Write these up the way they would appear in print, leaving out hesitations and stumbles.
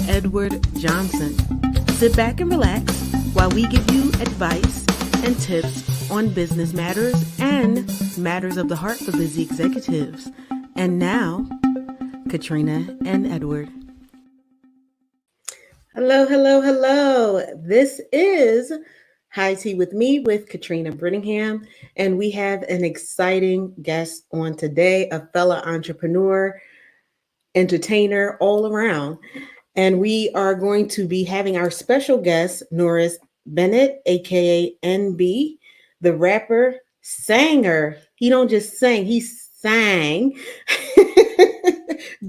Edward Johnson. Sit back and relax while we give you advice and tips on business matters and matters of the heart for busy executives. And now, Katrina and Edward. Hello, hello, hello. This is High Tea with me with Katrina Brittingham, and we have an exciting guest on today, a fellow entrepreneur, entertainer all around. And we are going to be having our special guest, Norris Bennett, aka NB, the rapper, sanger. He don't just sing, he sang.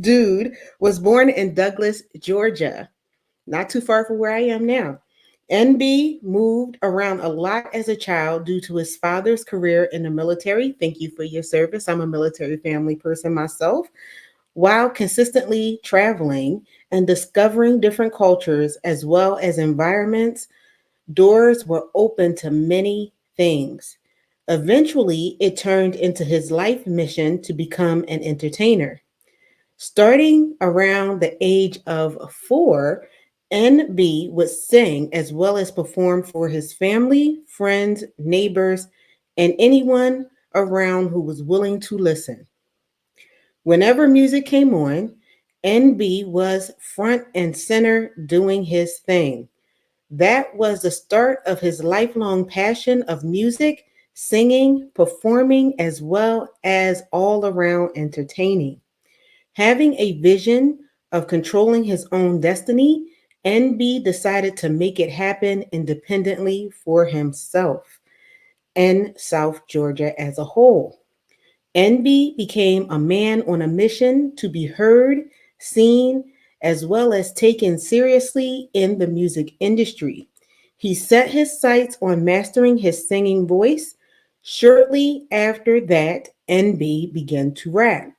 Dude was born in Douglas, Georgia, not too far from where I am now. NB moved around a lot as a child due to his father's career in the military. Thank you for your service. I'm a military family person myself. While consistently traveling and discovering different cultures as well as environments, doors were open to many things. Eventually, it turned into his life mission to become an entertainer. Starting around the age of 4, NB would sing as well as perform for his family, friends, neighbors, and anyone around who was willing to listen. Whenever music came on, NB was front and center doing his thing. That was the start of his lifelong passion of music, singing, performing, as well as all around entertaining. Having a vision of controlling his own destiny, NB decided to make it happen independently for himself and South Georgia as a whole. NB became a man on a mission to be heard, seen, as well as taken seriously in the music industry. He set his sights on mastering his singing voice. Shortly after that, NB began to rap.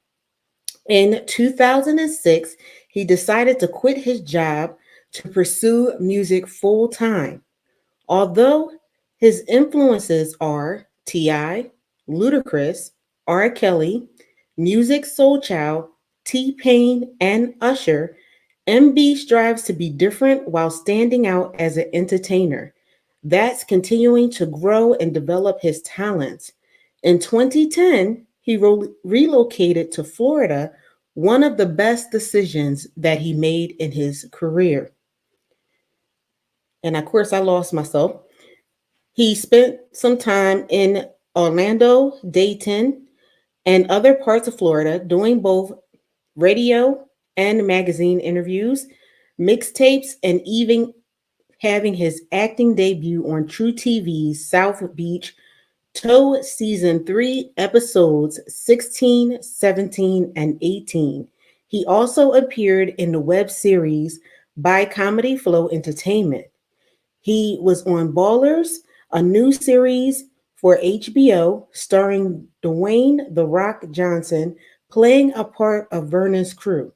In 2006, he decided to quit his job to pursue music full time. Although his influences are T.I., Ludacris, R. Kelly, Music Soul Child, T-Pain, and Usher, MB strives to be different while standing out as an entertainer. That's continuing to grow and develop his talents. In 2010, he relocated to Florida, one of the best decisions that he made in his career. And of course, I lost myself. He spent some time in Orlando, Dayton, and other parts of Florida doing both radio and magazine interviews, mixtapes, and even having his acting debut on True TV's South Beach Toe Season 3, episodes 16, 17, and 18. He also appeared in the web series by Comedy Flow Entertainment. He was on Ballers, a new series for HBO starring Dwayne "The Rock" Johnson, playing a part of Vernon's crew.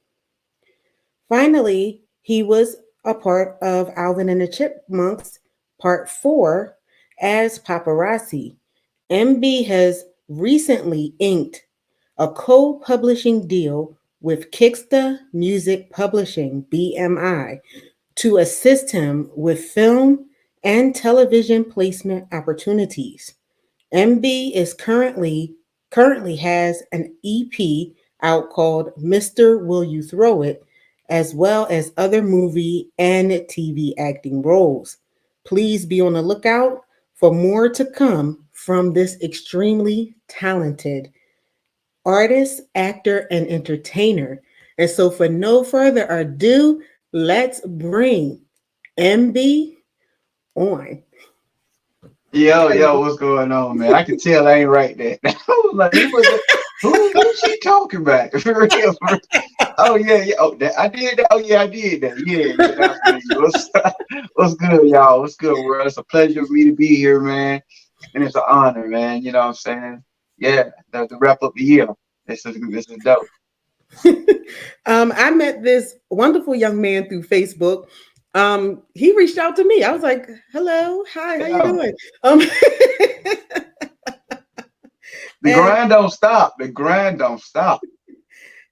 Finally, he was a part of Alvin and the Chipmunks Part 4 as Paparazzi. MB has recently inked a co-publishing deal with Kicksta Music Publishing, BMI, to assist him with film and television placement opportunities. MB is currently has an EP out called Mr. Will You Throw It, as well as other movie and TV acting roles. Please be on the lookout for more to come from this extremely talented artist, actor, and entertainer. And so, for no further ado, let's bring MB on. Yo, what's going on, man? I can tell I ain't right there. I was like, who's she talking about? For real, for real. Oh yeah. Oh, I did that. Oh yeah, I did that. Yeah. That's me. What's good, y'all? What's good, world? It's a pleasure for me to be here, man, and it's an honor, man. You know what I'm saying? Yeah, the wrap up the year. This is dope. I met this wonderful young man through Facebook. He reached out to me. I was like, "Hello, hi, how you Yeah. doing?" The And grind don't stop. The grind don't stop.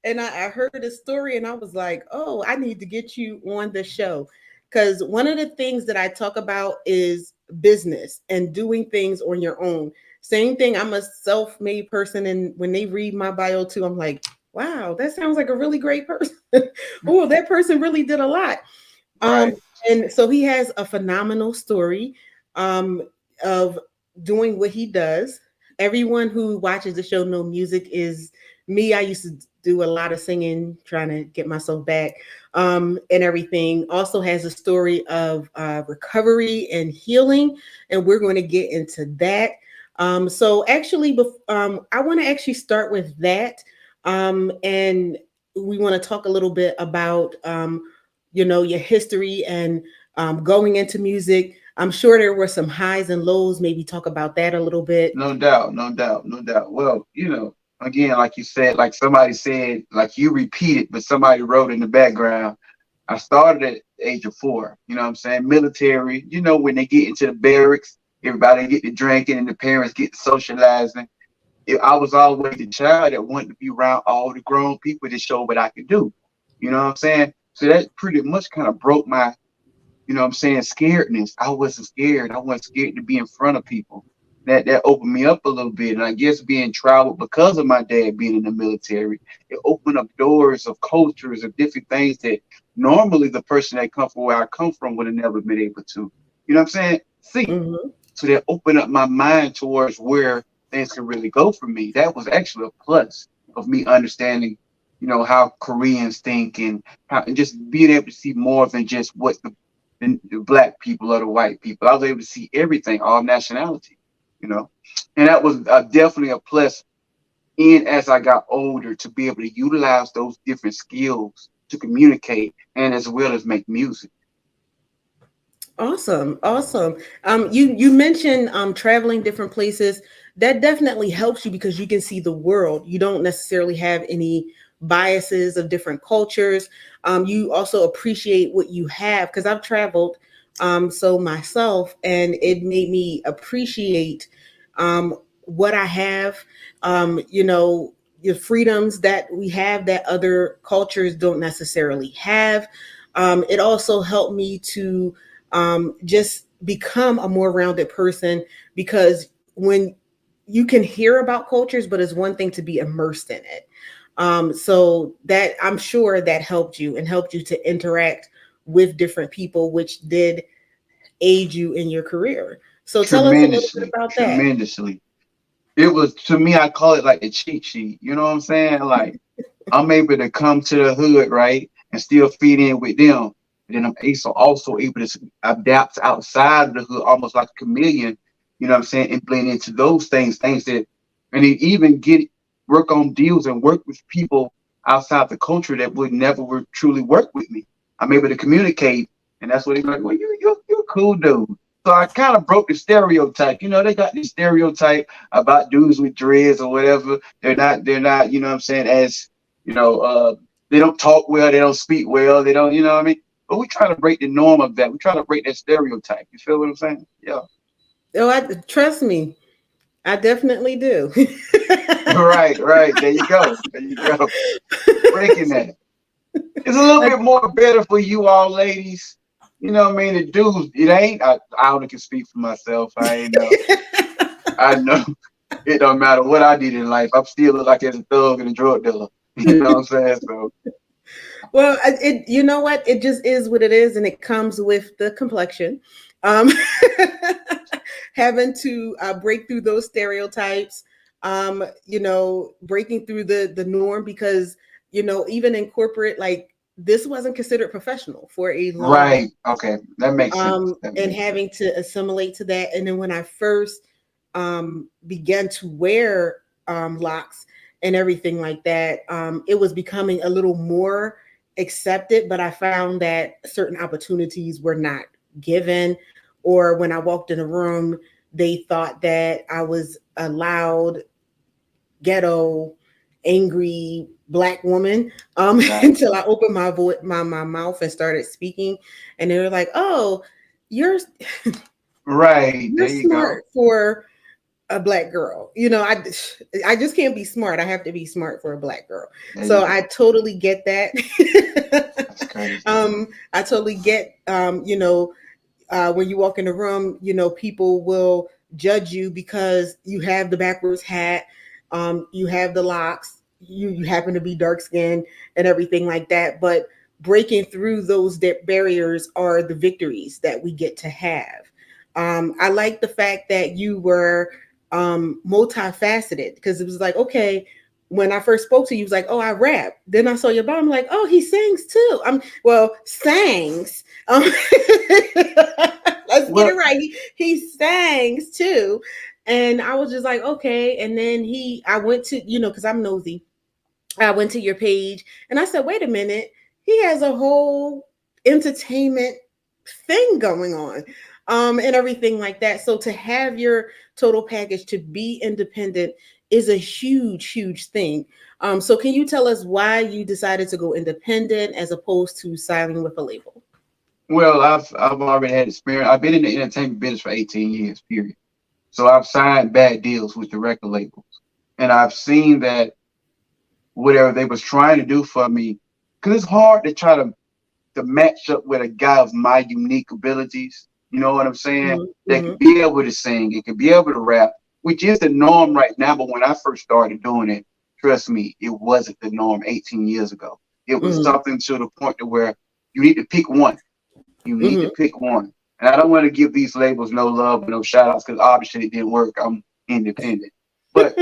And I heard the story and I was like, oh, I need to get you on the show. Because one of the things that I talk about is business and doing things on your own. Same thing, I'm a self made person. And when they read my bio too, I'm like, wow, that sounds like a really great person. Oh, that person really did a lot. Um, Right. and so he has a phenomenal story um, of doing what he does. Everyone who watches the show know music is me. I used to do a lot of singing, trying to get myself back and everything. Also has a story of recovery and healing, and we're going to get into that. So actually, I want to actually start with that, and we want to talk a little bit about your history and going into music. I'm sure there were some highs and lows. Maybe talk about that a little bit. No doubt, no doubt, no doubt. Well, again, like you said, like somebody said, like you repeated, but somebody wrote in the background. I started at the age of 4. You know what I'm saying? Military. When they get into the barracks, everybody get to drinking and the parents get to socializing. I was always the child that wanted to be around all the grown people to show what I could do. You know what I'm saying? So that pretty much kind of broke my, what I'm saying, scaredness. I wasn't scared. I wasn't scared to be in front of people. That opened me up a little bit. And I guess being traveled because of my dad being in the military, it opened up doors of cultures of different things that normally the person that come from where I come from would have never been able to. You know what I'm saying? See. Hmm. So that opened up my mind towards where things can really go for me. That was actually a plus of me understanding, how Koreans think and just being able to see more than just what the black people or the white people. I was able to see everything, all nationality, you know, and that was definitely a plus. In as I got older, to be able to utilize those different skills to communicate and as well as make music. Awesome, awesome. You mentioned traveling different places. That definitely helps you because you can see the world. You don't necessarily have any biases of different cultures. You also appreciate what you have because I've traveled so myself, and it made me appreciate what I have. The freedoms that we have that other cultures don't necessarily have. It also helped me to just become a more rounded person because when you can hear about cultures, but it's one thing to be immersed in it. So that I'm sure that helped you and helped you to interact with different people, which did aid you in your career. So tell us a little bit Tremendously, about that. tremendously. It was, to me, I call it like a cheat sheet. You know what I'm saying? Like I'm able to come to the hood, right, and still fit in with them. And then I'm also able to adapt outside of the hood, almost like a chameleon. You know what I'm saying? And blend into those things that, and then even work on deals and work with people outside the culture that would never would truly work with me. I'm able to communicate, and that's what they're like. Well, you're a cool dude. So I kind of broke the stereotype. They got this stereotype about dudes with dreads or whatever. They're not, you know what I'm saying, as they don't talk well, they don't speak well, they don't, you know what I mean? But we try to break the norm of that. We try to break that stereotype. You feel what I'm saying? Yeah. Oh, trust me, I definitely do. Right, right. There you go. There you go. Breaking that. It's a little bit more better for you all ladies. You know what I mean? The dudes, it ain't. I only can speak for myself. I ain't know. I know it don't matter what I did in life. I'm still look like as a thug and a drug dealer. You know what I'm saying? So Well, you know what? It just is what it is, and it comes with the complexion. Um, having to break through those stereotypes, breaking through the norm because even in corporate, like this wasn't considered professional for a long right. Okay. That makes sense. That and makes sense. having to assimilate to that. And then when I first began to wear locks and everything like that, it was becoming a little more accepted, but I found that certain opportunities were not given. Or when I walked in a room, they thought that I was a loud, ghetto, angry black woman Right. until I opened my mouth and started speaking, and they were like, "Oh, you're Right. you're There you go. smart for a black girl. I just can't be smart. I have to be smart for a black girl. There you So go. I totally get that. That's crazy. I totally get, when you walk in the room, people will judge you because you have the backwards hat, you have the locks, you happen to be dark skinned and everything like that. But breaking through those barriers are the victories that we get to have. I like the fact that you were multifaceted, because it was like, okay, when I first spoke to you, he was like, oh, I rap. Then I saw your bio. I'm like, oh, he sings too. Sangs. Let's get it Well, right. He sangs too. And I was just like, okay. And then I went to, because I'm nosy. I went to your page and I said, wait a minute, he has a whole entertainment thing going on, and everything like that. So to have your total package to be independent is a huge, huge thing. So can you tell us why you decided to go independent as opposed to signing with a label? I've already had experience. I've been in the entertainment business for 18 years, period. So I've signed bad deals with the record labels, and I've seen that whatever they was trying to do for me, because it's hard to try to match up with a guy of my unique abilities. You know what I'm saying? That Mm-hmm. could be able to sing, it could be able to rap, which is the norm right now. But when I first started doing it, trust me, it wasn't the norm 18 years ago. It was Mm-hmm. something to the point to where you need to pick one. You need to Mm-hmm. pick one. And I don't want to give these labels no love and no shout outs because obviously it didn't work. I'm independent. But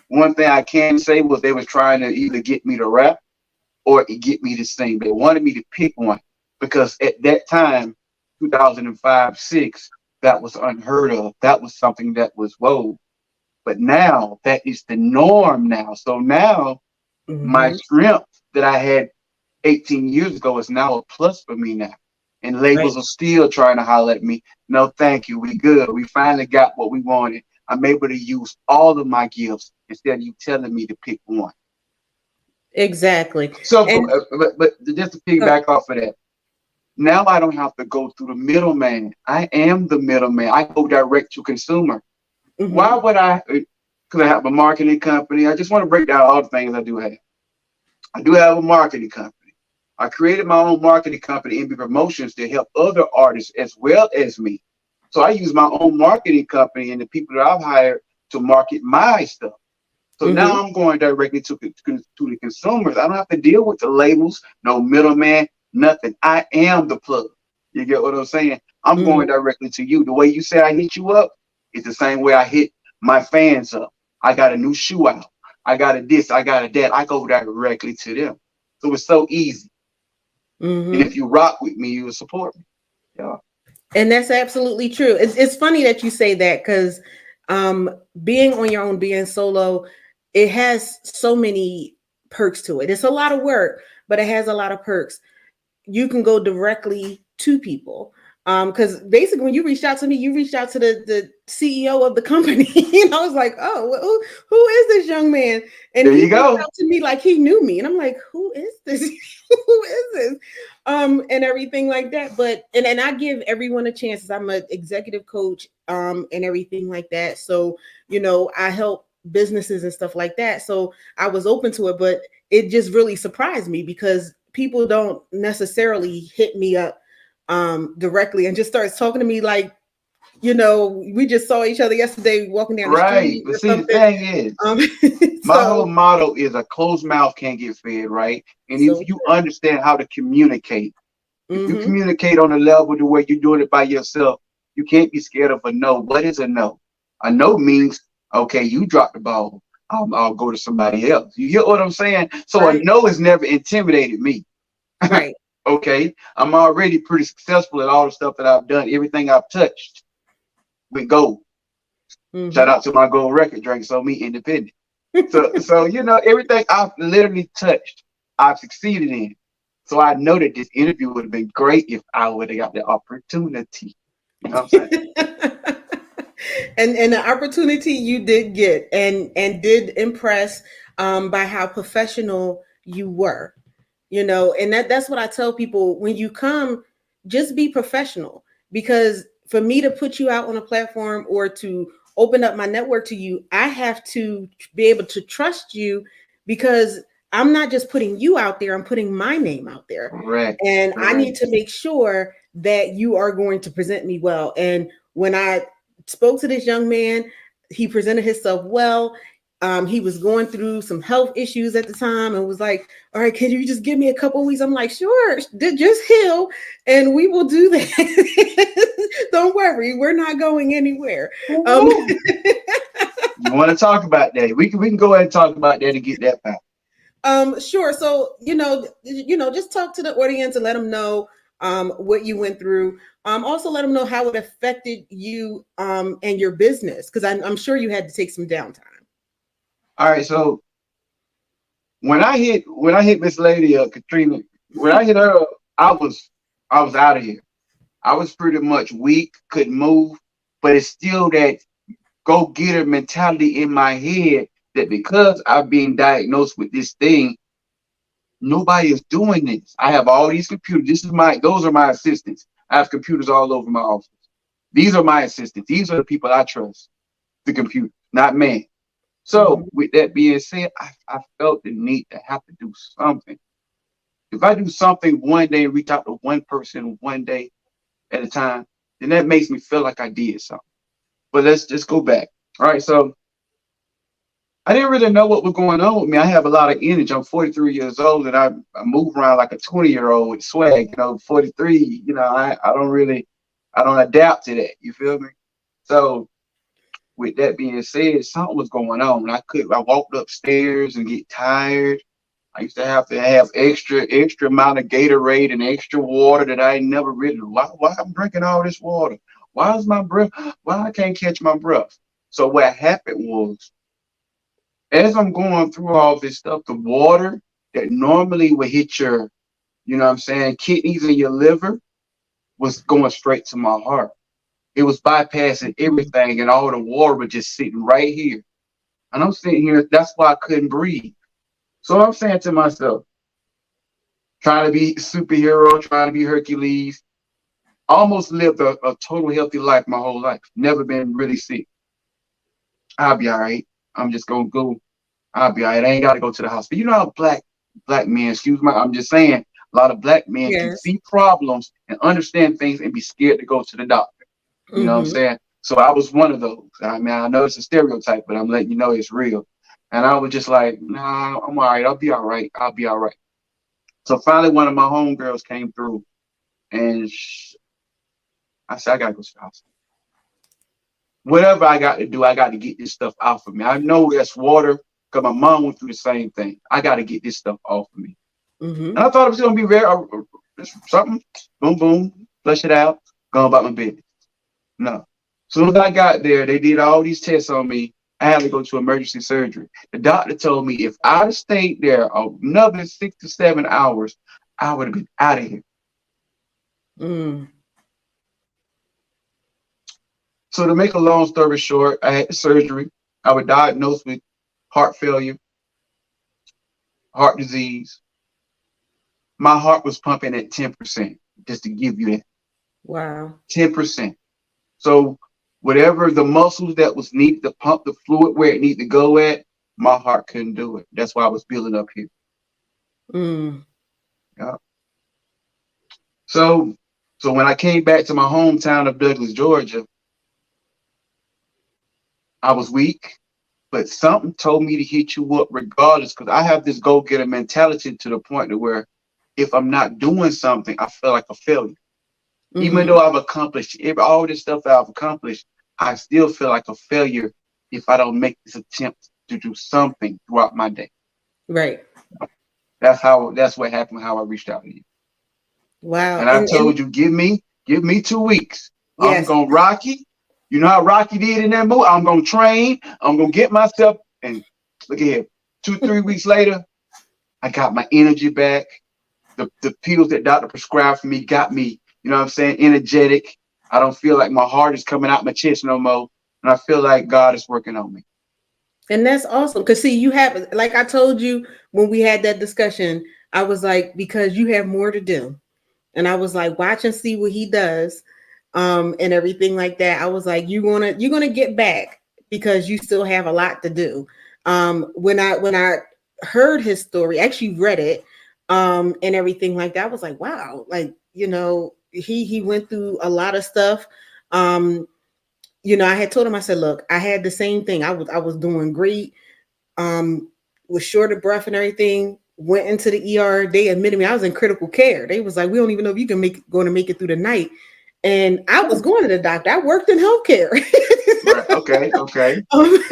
one thing I can say was they was trying to either get me to rap or get me to sing. They wanted me to pick one because at that time, 2005, 6, that was unheard of. That was something that was whoa. But now that is the norm now. So now my Mm-hmm. strength that I had 18 years ago is now a plus for me now. And Right. labels are still trying to holler at me. No, thank you. We good. We finally got what we wanted. I'm able to use all of my gifts instead of you telling me to pick one. Exactly. So, And but just to piggyback off of that, now I don't have to go through the middleman. I am the middleman. I go direct to consumer. Why mm-hmm. would I? Because I have a marketing company. I just want to break down all the things I do have. I do have a marketing company. I created my own marketing company, NB Promotions, to help other artists as well as me. So I use my own marketing company and the people that I've hired to market my stuff. So Mm-hmm. now I'm going directly to the consumers. I don't have to deal with the labels, no middleman, nothing. I am the plug. You get what I'm saying? I'm Mm-hmm. going directly to you. The way you say I hit you up is the same way I hit my fans up. I got a new shoe out. I got a this. I got a that. I go directly to them. So it's so easy. And if Mm-hmm. you rock with me, you will support me. Yeah. And that's absolutely true. It's funny that you say that, because um, being on your own, being solo, it has so many perks to it. It's a lot of work, but it has a lot of perks. You can go directly to people. Because basically, when you reached out to me, you reached out to the CEO of the company. And I was like, oh, well, who is this young man? And There he you reached go. out to me like he knew me. And I'm like, who is this? Who is this? And everything like that. But and I give everyone a chance. I'm an executive coach, and everything like that. So, I help businesses and stuff like that. So I was open to it, but it just really surprised me because people don't necessarily hit me up directly and just starts talking to me like, we just saw each other yesterday walking down the Right. street But or see, the something. thing is, Um, my whole so motto is a closed mouth can't get fed, right? And if so you understand how to communicate, if you mm-hmm, communicate on a level the way you're doing it by yourself, you can't be scared of a no. What is a no? A no means, okay, you dropped the ball. I'll go to somebody else. You get what I'm saying? So a right, no has never intimidated me. right. Okay. I'm already pretty successful at all the stuff that I've done. Everything I've touched with gold. Shout Mm-hmm. out to my gold record drink, so me independent. So everything I've literally touched, I've succeeded in. So I know that this interview would have been great if I would have got the opportunity. You know what I'm saying? And the opportunity you did get and did impress, by how professional you were, and that's what I tell people. When you come, just be professional, because for me to put you out on a platform or to open up my network to you, I have to be able to trust you, because I'm not just putting you out there, I'm putting my name out there. Correct. And I Correct. need to make sure that you are going to present me well. And when I spoke to this young man, he presented himself well. He was going through some health issues at the time and was like, all right, can you just give me a couple of weeks? I'm like, sure, just heal and we will do that. Don't worry, we're not going anywhere. Woo-hoo. You want to talk about that? We can go ahead and talk about that and get that back. Sure. So, just talk to the audience and let them know what you went through. Also let them know how it affected you and your business, because I'm sure you had to take some downtime. All right, so when I hit Miss Lady Katrina, when I hit her, I was I was out of here. I was pretty much weak, couldn't move, but it's still that go getter mentality in my head that because I've been diagnosed with this thing, nobody is doing this. I have all these computers. Those are my assistants. I have computers all over my office. These are my assistants. These are the people I trust. The computer, not man. So Mhm. with that being said, I felt the need to have to do something. If I do something one day and reach out to one person one day at a time, then that makes me feel like I did something. But let's just go back. All right, so I didn't really know what was going on with me. I have a lot of energy. I'm 43 years old and I move around like a 20-year-old with swag. 43, I don't adapt to that. You feel me? So with that being said, something was going on. I walked upstairs and get tired. I used to have extra amount of Gatorade and extra water that I never really. Why I'm drinking all this water? Why is my breath? Why I can't catch my breath? So what happened was, as I'm going through all this stuff, the water that normally would hit your, kidneys and your liver was going straight to my heart. It was bypassing Mhm. everything, and all the water was just sitting right here. And I'm sitting here. That's why I couldn't breathe. So I'm saying to myself, trying to be superhero, trying to be Hercules. Almost lived a total healthy life my whole life. Never been really sick. I'll be all right. I'm just gonna go. I'll be all right. I ain't gotta go to the hospital. You know how black men, excuse me, I'm just saying, a lot of black men can Yes. see problems and understand things and be scared to go to the doctor. You know what I'm Hmm. saying? So I was one of those. I mean, I know it's a stereotype, but I'm letting you know it's real. And I was just like, nah, I'm all right. I'll be all right. I'll be all right. So finally, one of my homegirls came through, and I said, I gotta go to the hospital. Whatever I got to do, I got to get this stuff off of me. I know that's water because my mom went through the same thing. I got to get this stuff off of me. Hmm. And I thought it was going to be very something, boom, boom, flush it out, go about my business. No. As soon as I got there, they did all these tests on me. I had to go to emergency surgery. The doctor told me if I'd have stayed there another 6 to 7 hours, I would have been out of here. Mm. So to make a long story short, I had the surgery. I was diagnosed with heart failure, heart disease. My heart was pumping at 10%, just to give you that Wow. 10%. So whatever the muscles that was needed to pump the fluid where it needed to go at, my heart couldn't do it. That's why I was building up here. Mm. Yeah. So so when I came back to my hometown of Douglas, Georgia, I was weak, but something told me to hit you up regardless, because I have this go-getter mentality to the point to where if I'm not doing something, I feel like a failure. Even Hmm. though I've accomplished all this stuff I've accomplished, I still feel like a failure if I don't make this attempt to do something throughout my day. Right. That's what happened, how I reached out to you. Wow. And I And told you, give me 2 weeks. I'm yes. gonna Rocky. You know how Rocky did in that movie? I'm gonna train, I'm gonna get myself, and look at here. 2, 3 weeks later, I got my energy back. The pills that doctor prescribed for me got me, you know what I'm saying, energetic. I don't feel like my heart is coming out my chest no more. And I feel like God is working on me. And that's awesome. Because see, you have, like I told you when we had that discussion, I was like, because you have more to do. And I was like, watch and see what he does, and everything like that. I was like, you're gonna get back. because you still have a lot to do. When I heard his story, actually read it, and everything like that, I was like, wow, like, he went through a lot of stuff. Um, I had told him, I said, look, I had the same thing. I was doing great, was short of breath and everything. Went into the ER. They admitted me. I was in critical care. They was like, we don't even know if you can going to make it through the night. And I was going to the doctor. I worked in healthcare. Right. Okay. Okay. Um,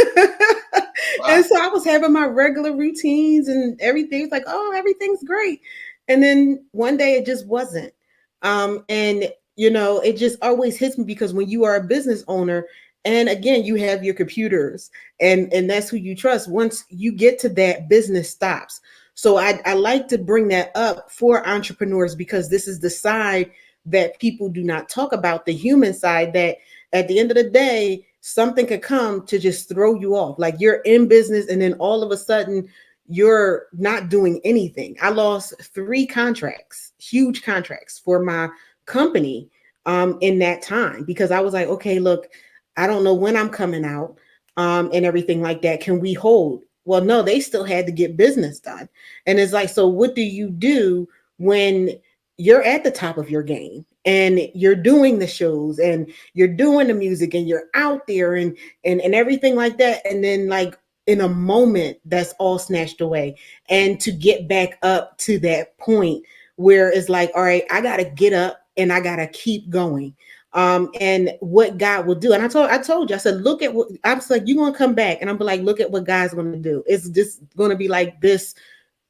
and Wow. so I was having my regular routines and everything. It's like, oh, everything's great. And then one day it just wasn't. And it just always hits me because when you are a business owner, and again, you have your computers, and that's who you trust. Once you get to that, business stops. So I like to bring that up for entrepreneurs because this is the side that people do not talk about, the human side, that at the end of the day, something could come to just throw you off. Like you're in business and then all of a sudden you're not doing anything. I lost 3 contracts, huge contracts for my company, in that time, because I was like, okay, look, I don't know when I'm coming out, and everything like that. Can we hold? Well, no, they still had to get business done. And it's like, so what do you do when you're at the top of your game and you're doing the shows and you're doing the music and you're out there and everything like that, and then like in a moment that's all snatched away, and to get back up to that point where it's like, all right, I got to get up and I got to keep going. And what God will do. And I told you, I said, look at what I was like, you're gonna come back, and I'm like, look at what God's gonna do. It's just gonna be like, this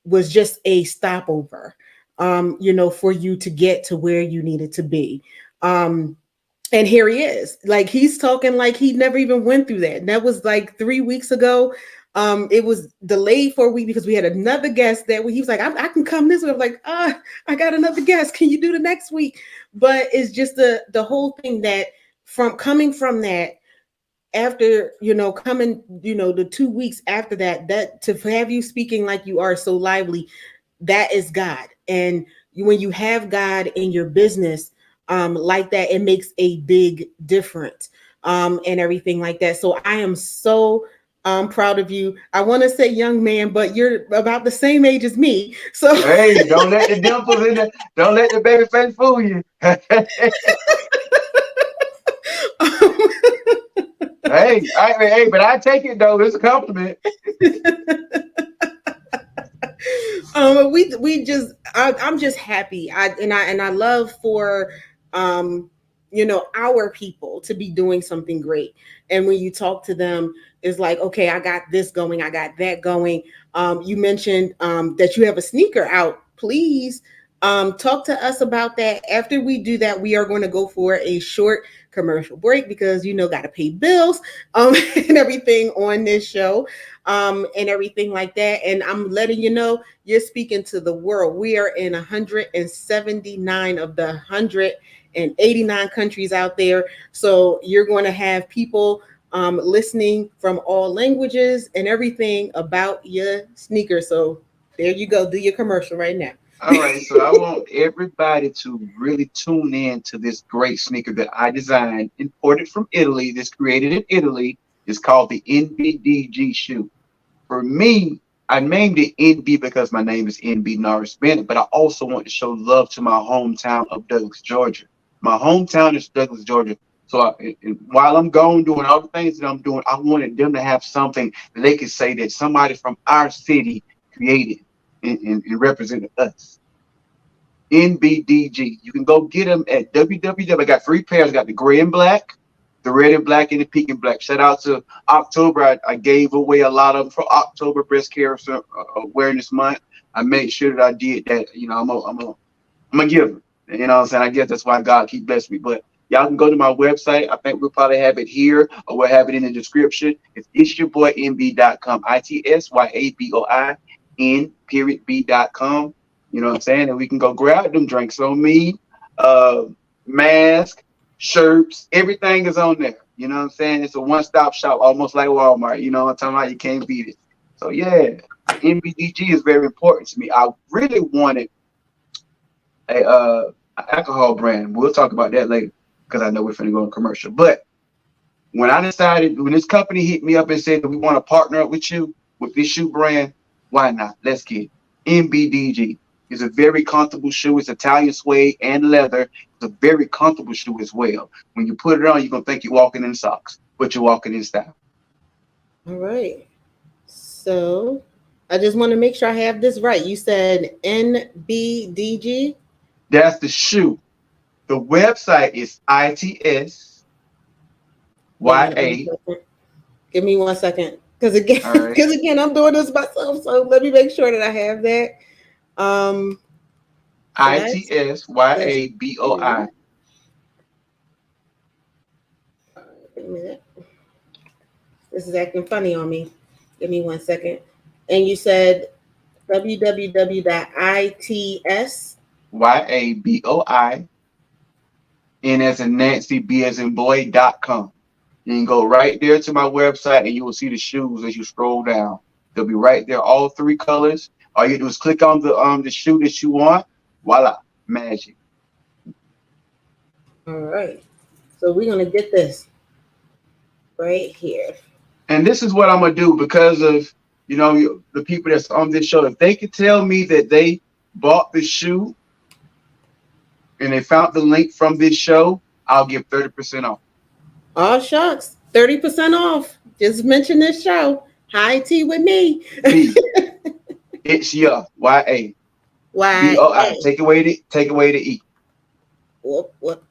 was just a stopover, for you to get to where you needed to be. And here he is, like he's talking like he never even went through that. And that was like 3 weeks ago. It was delayed for a week because we had another guest that he was like, I can come this week. I'm like, I got another guest. Can you do the next week? But it's just the whole thing that from coming from that, after coming the 2 weeks after that to have you speaking like you are so lively, that is God. And when you have God in your business, like that, it makes a big difference, and everything like that. So I am so proud of you. I want to say young man, but you're about the same age as me. So Hey, don't let the dimples in the, don't let the baby face fool you. Hey, hey, but I take it though. It's a compliment. we just I'm just happy. I love for our people to be doing something great. And when you talk to them, it's like, okay, I got this going, I got that going. You mentioned that you have a sneaker out. Please talk to us about that. After we do that, we are going to go for a short commercial break because got to pay bills, and everything on this show, and everything like that. And I'm letting you know, you're speaking to the world. We are in 179 of the 189 countries out there. So you're going to have people listening from all languages and everything about your sneaker. So there you go. Do your commercial right now. All right, so I want everybody to really tune in to this great sneaker that I designed, imported from Italy. This created in Italy. It's called the NBDG shoe. For me, I named it NB because my name is NB Norris Bennett, but I also want to show love to my hometown of Douglas, Georgia. My hometown is Douglas, Georgia. So and while I'm gone doing all the things that I'm doing, I wanted them to have something that they could say that somebody from our city created and represented us. NBDG. You can go get them at www. I got 3 pairs. I got the gray and black, the red and black, and the pink and black. Shout out to October. I gave away a lot of them for October Breast Cancer Awareness Month. I made sure that I did that. I'm a giver. You know what I'm saying? I guess that's why God keep blessing me. But y'all can go to my website. I think we'll probably have it here or we'll have it in the description. It's yourboynb.com. ITSYABOIN.B.com. You know what I'm saying? And we can go grab them drinks on me. Uh, Mask, shirts, everything is on there. You know what I'm saying? It's a one-stop shop, almost like Walmart. You know what I'm talking about? You can't beat it. So yeah, NBDG is very important to me. I really wanted a alcohol brand. We'll talk about that later because I know we're finna go on commercial. But When this company hit me up and said that we want to partner up with you with this shoe brand, why not? Let's get it. NBDG is a very comfortable shoe. It's Italian suede and leather. It's a very comfortable shoe as well. When you put it on, you're gonna think you're walking in socks, but you're walking in style. All right. So I just want to make sure I have this right. You said NBDG. That's the shoe. The website is ITS Wait a minute. YA. Give me 1 second. Because again, All right. I'm doing this myself. So let me make sure that I have that. So that's ITSYABOI. wait a minute. This is acting funny on me. Give me 1 second. And you said www.its. YABOI. N as in Nancy, B as in boy.com. You can go right there to my website and you will see the shoes as you scroll down. They'll be right there, all three colors. All you do is click on the shoe that you want. Voila, magic. All right. So we're going to get this right here. And this is what I'm gonna do because of the people that's on this show. If they could tell me that they bought the shoe and they found the link from this show, I'll give 30% off. Oh, shucks. 30% off. Just mention this show. High tea with me. It's your YA. Why? Take away the E. What?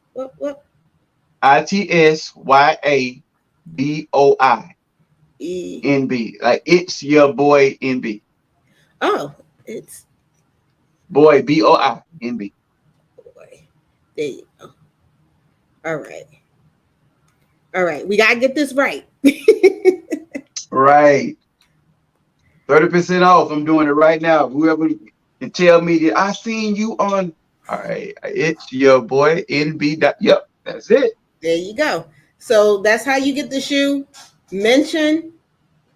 ITSYABOI. NB. Like it's your boy NB. Oh, it's boy BOI NB. Boy. There you go. All right. We gotta get this right. Right. 30% off. I'm doing it right now. Whoever can tell me that I seen you on. All right. It's your boy NB. Yep. That's it. There you go. So that's how you get the shoe. Mention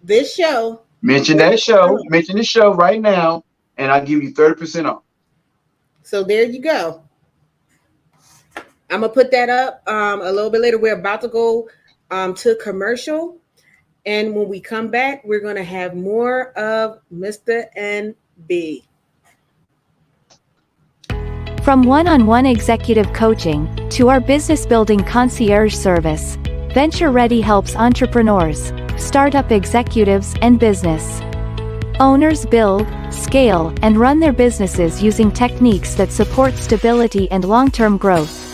this show. Mention that show. Mention the show right now, and I'll give you 30% off. So there you go. I'm gonna put that up a little bit later. We're about to go to commercial, and when we come back, we're gonna have more of Mr. NB. From one-on-one executive coaching to our business building concierge service, Venture Ready helps entrepreneurs, startup executives, and business owners build, scale, and run their businesses using techniques that support stability and long-term growth.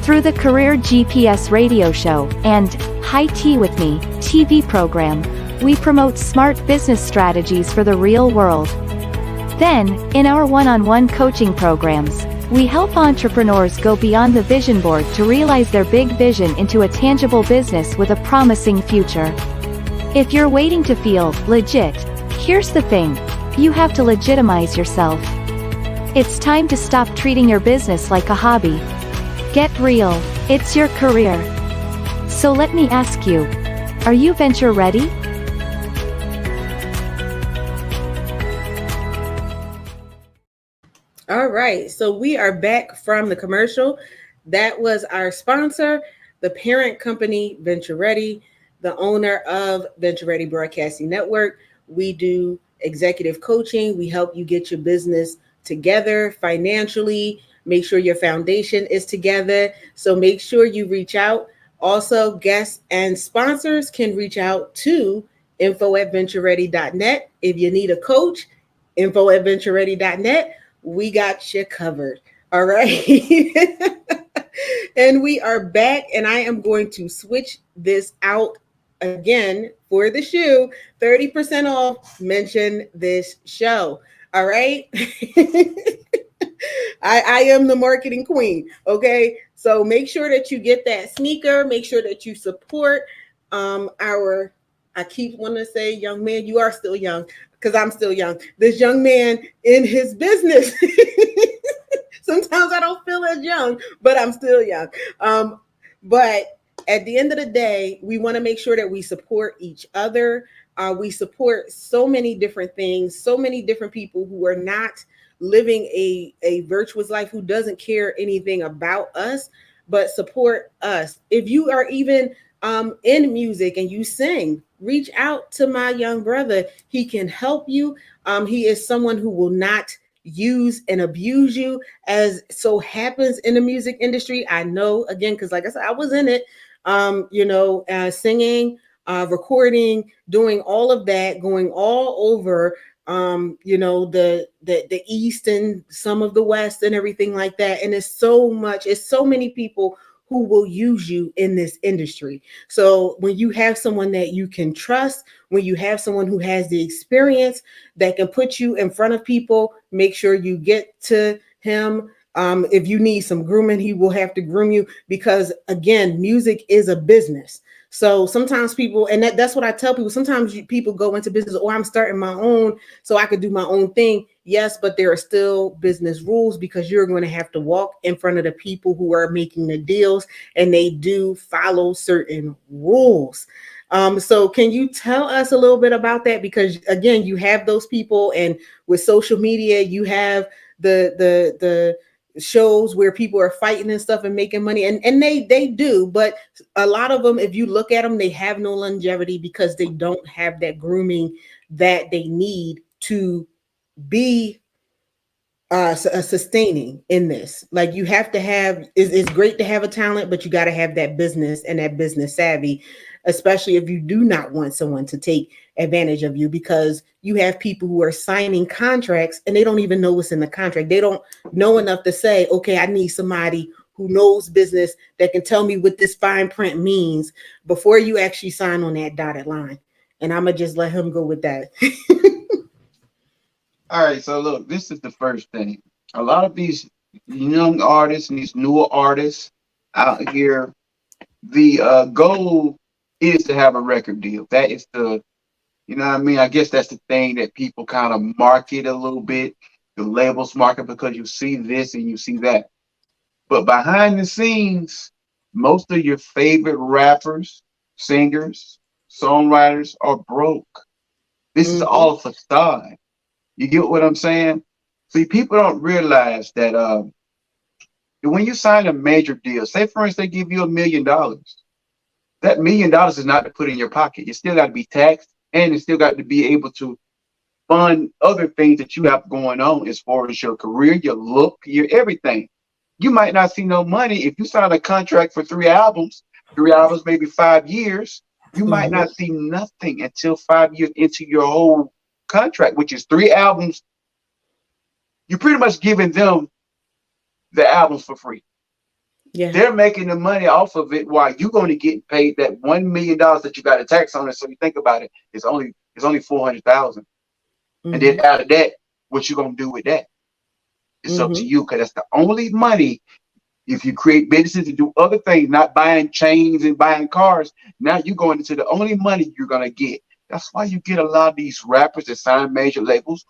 Through the Career GPS radio show and High Tea with Me TV program, we promote smart business strategies for the real world. Then, in our one-on-one coaching programs, we help entrepreneurs go beyond the vision board to realize their big vision into a tangible business with a promising future. If you're waiting to feel legit, here's the thing: you have to legitimize yourself. It's time to stop treating your business like a hobby. Get real, it's your career. So let me ask you, are you venture ready? All right, so we are back from the commercial. That was our sponsor, the parent company, Venture Ready, the owner of Venture Ready Broadcasting Network. We do executive coaching. We help you get your business together financially. Make sure your foundation is together. So make sure you reach out. Also, guests and sponsors can reach out to info@ventureready.net. If you need a coach, info@ventureready.net. We got you covered. All right. And we are back, and I am going to switch this out again for the shoe. 30% off. Mention this show. All right. I am the marketing queen. Okay. So make sure that you get that sneaker. Make sure that you support I keep wanting to say, young man, you are still young, because I'm still young. This young man in his business. Sometimes I don't feel as young, but I'm still young. But at the end of the day, we want to make sure that we support each other. We support so many different things, so many different people who are not living a virtuous life, who doesn't care anything about us, but support us. If you are even in music and you sing, reach out to my young brother. He can help you. He is someone who will not use and abuse you, as so happens in the music industry. I know, again, because like I said, I was in it. Singing, recording, doing all of that, going all over. The East and some of the West and everything like that. And it's so many people who will use you in this industry. So when you have someone that you can trust, when you have someone who has the experience that can put you in front of people, make sure you get to him. If you need some grooming, he will have to groom you, because again, music is a business. So sometimes people, and that's what I tell people, sometimes people go into business, or I'm starting my own so I could do my own thing. Yes, but there are still business rules, because you're going to have to walk in front of the people who are making the deals, and they do follow certain rules. So can you tell us a little bit about that? Because again, you have those people, and with social media, you have the shows where people are fighting and stuff and making money, and they do, but a lot of them, if you look at them, they have no longevity because they don't have that grooming that they need to be sustaining in this. Like, you have to have, it's great to have a talent, but you got to have that business and that business savvy, especially if you do not want someone to take advantage of you, because you have people who are signing contracts and they don't even know what's in the contract. They don't know enough to say, okay, I need somebody who knows business that can tell me what this fine print means before you actually sign on that dotted line. And I'm gonna just let him go with that. All right, so look, this is the first thing. A lot of these young artists and these newer artists out here, the goal is to have a record deal. That is the, you know what I mean? I guess that's the thing that people kind of market a little bit. The labels market, because you see this and you see that. But behind the scenes, most of your favorite rappers, singers, songwriters are broke. This is Mhm. all a facade. You get what I'm saying? See, people don't realize that when you sign a major deal, say for instance, they give you $1 million, that $1 million is not to put in your pocket. You still got to be taxed, and you still got to be able to fund other things that you have going on as far as your career, your look, your everything. You might not see no money if you sign a contract for three albums, maybe 5 years. You might Mhm. not see nothing until 5 years into your whole contract, which is 3 albums. You're pretty much giving them the albums for free. Yeah. They're making the money off of it while you're going to get paid that $1 million that you got a tax on it. So you think about it, it's only 400,000, and then Mhm. out of that, what you gonna do with that? It's up to Mhm. you, because that's the only money. If you create businesses and do other things, not buying chains and buying cars, now you're going into the only money you're gonna get. That's why you get a lot of these rappers that sign major labels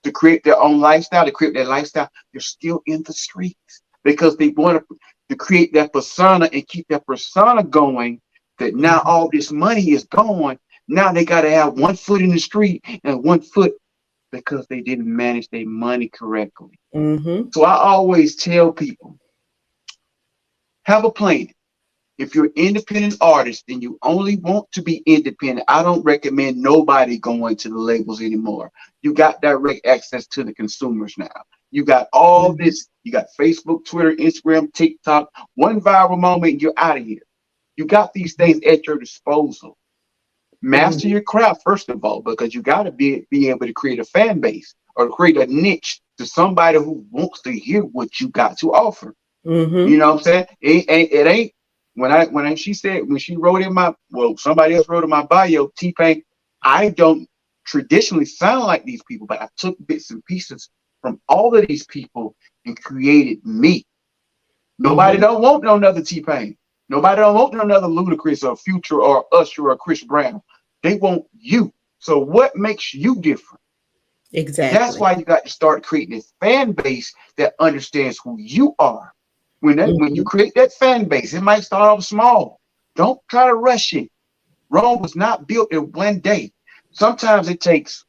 to create their own lifestyle, to create their lifestyle. They're still in the streets because they want to create that persona and keep that persona going. That now Mhm. all this money is gone. Now they got to have one foot in the street and one foot, because they didn't manage their money correctly. Mhm. So I always tell people, have a plan. If you're an independent artist and you only want to be independent, I don't recommend nobody going to the labels anymore. You got direct access to the consumers now. You got all Mhm. this. You got Facebook, Twitter, Instagram, TikTok. One viral moment, you're out of here. You got these things at your disposal. Master Mhm. your craft first of all, because you got to be able to create a fan base or create a niche to somebody who wants to hear what you got to offer. You Mhm. know what I'm saying? It ain't when she said, when she wrote in my, well, somebody else wrote in my bio, T-Pain, I don't traditionally sound like these people, but I took bits and pieces from all of these people and created me. Nobody Mhm. don't want no another T-Pain. Nobody don't want no another Ludacris or Future or Usher or Chris Brown. They want you. So what makes you different? That's Exactly. why you got to start creating a fan base that understands who you are. When you Mhm. create that fan base, it might start off small. Don't try to rush it. Rome was not built in one day. Sometimes it takes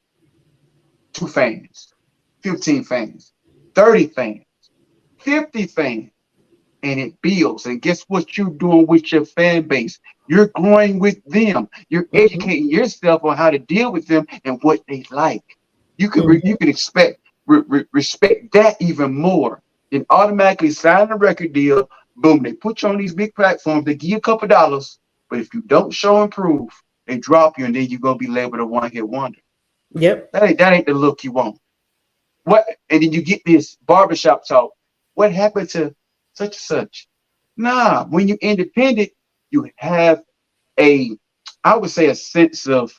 2 fans, 15 fans, 30 fans, 50 fans. and it builds. And guess what you're doing with your fan base? You're growing with them. You're Mhm. educating yourself on how to deal with them and what they like. You Mhm. can expect respect that even more. Then automatically sign a record deal. Boom, they put you on these big platforms. They give you a couple dollars, but if you don't show and prove, they drop you, and then you're gonna be labeled a one-hit wonder. Yep. That ain't the look you want. What? And then you get this barbershop talk. What happened to such and such? Nah, when you're independent, you have a, I would say, a sense of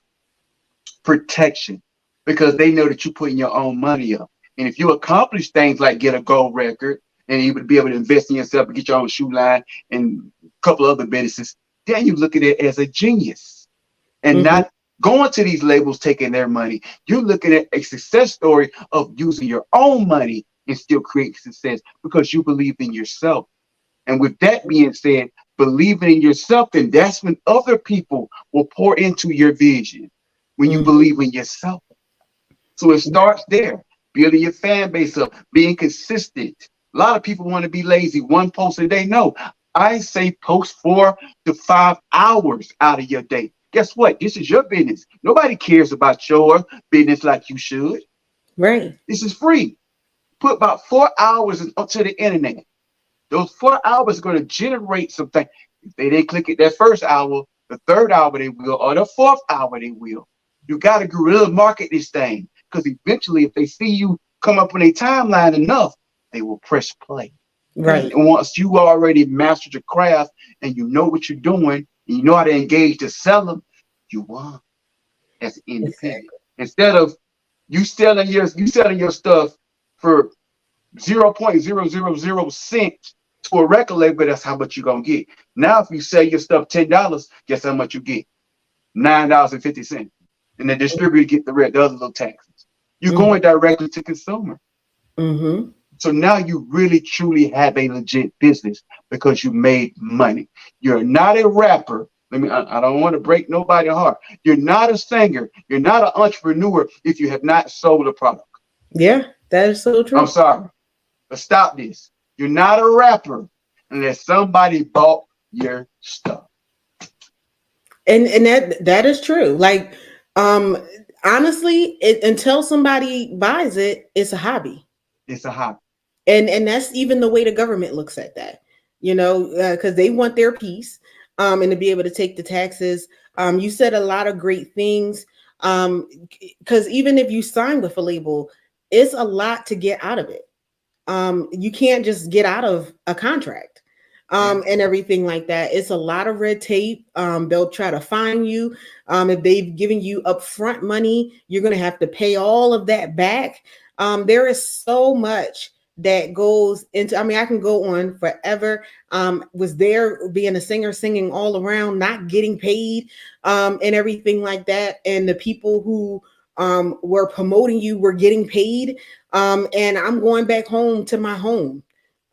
protection because they know that you're putting your own money up. And if you accomplish things like get a gold record and you would be able to invest in yourself and get your own shoe line and a couple of other businesses, then you look at it as a genius and Mhm. not going to these labels taking their money. You're looking at a success story of using your own money and still creating success because you believe in yourself. And with that being said, believing in yourself, then that's when other people will pour into your vision when you Mhm. believe in yourself. So it starts there, building your fan base up, being consistent. A lot of people want to be lazy, one post a day. No, I say post 4 to 5 hours out of your day. Guess what? This is your business. Nobody cares about your business like you should. Right. This is free. Put about 4 hours onto the internet. Those 4 hours are going to generate something. If they didn't click it that first hour, the third hour they will, or the fourth hour they will. You got to guerrilla market this thing because eventually, if they see you come up on a timeline enough, they will press play. And Right. once you already mastered your craft and you know what you're doing and you know how to engage to sell them, you won as an independent. Exactly. Instead of you selling your stuff for 0.000 cents to a record label, that's how much you're gonna get. Now, if you sell your stuff $10, guess how much you get? $9.50. And the distributor get the other little taxes. You're Mhm. going directly to consumer. Mhm. So now you really truly have a legit business because you made money. You're not a rapper. I don't want to break nobody's heart. You're not a singer. You're not an entrepreneur if you have not sold a product. Yeah, that is so I'm true. sorry. But stop this. You're not a rapper unless somebody bought your stuff. And that is true. Like, um, honestly, until somebody buys it, it's a hobby. It's a hobby. And that's even the way the government looks at that, because they want their piece, and to be able to take the taxes. You said a lot of great things, because even if you sign with a label, it's a lot to get out of it. You can't just get out of a contract, Yeah. and everything like that. It's a lot of red tape. They'll try to fine you. If they've given you upfront money, you're going to have to pay all of that back. There is so much that goes into, I mean, I can go on forever. Was there being a singer singing all around, not getting paid, and everything like that. And the people who were promoting you were getting paid, and I'm going back home to my home,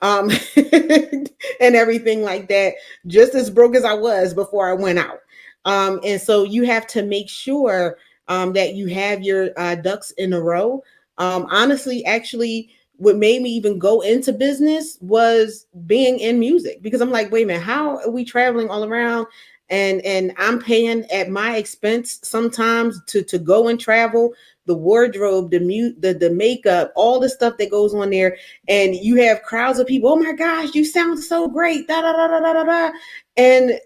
um, and everything like that, just as broke as I was before I went out. And so you have to make sure that you have your ducks in a row. Honestly, actually, what made me even go into business was being in music, because I'm like, wait a minute, how are we traveling all around? And I'm paying at my expense sometimes to go and travel, the wardrobe, the makeup, all the stuff that goes on there, and you have crowds of people. Oh my gosh, you sound so great! Da da da da da da da, and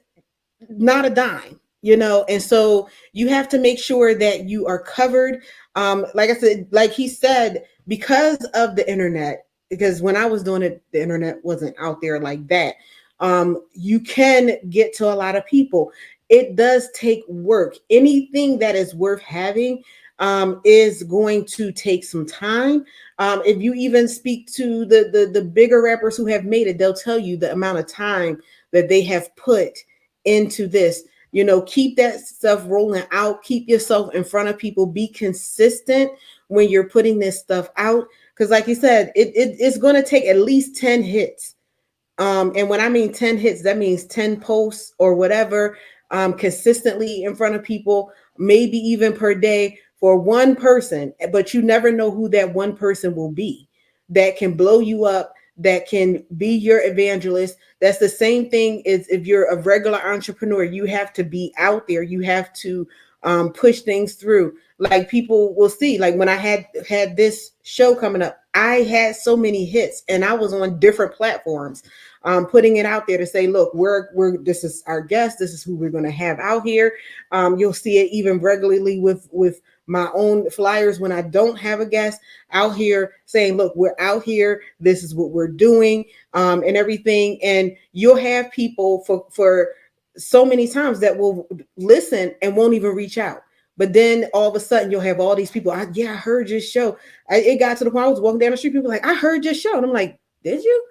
not a dime, And so you have to make sure that you are covered. Like I said, like he said, because of the internet. Because when I was doing it, the internet wasn't out there like that. You can get to a lot of people. It does take work. Anything that is worth having is going to take some time. If you even speak to the bigger rappers who have made it, they'll tell you the amount of time that they have put into this. Keep that stuff rolling out. Keep yourself in front of people. Be consistent when you're putting this stuff out, because like you said, it's going to take at least 10 hits. And when I mean 10 hits, that means 10 posts or whatever, consistently in front of people, maybe even per day for one person. But you never know who that one person will be that can blow you up, that can be your evangelist. That's the same thing as if you're a regular entrepreneur. You have to be out there. You have to push things through. Like people will see, like when I had this show coming up, I had so many hits and I was on different platforms, putting it out there to say, look, we're this is our guest, this is who we're going to have out here. You'll see it even regularly with my own flyers when I don't have a guest out here saying, look, we're out here, this is what we're doing, and everything. And you'll have people for so many times that will listen and won't even reach out. But then all of a sudden you'll have all these people. I heard your show. It got to the point I was walking down the street. People were like, I heard your show. And I'm like, did you?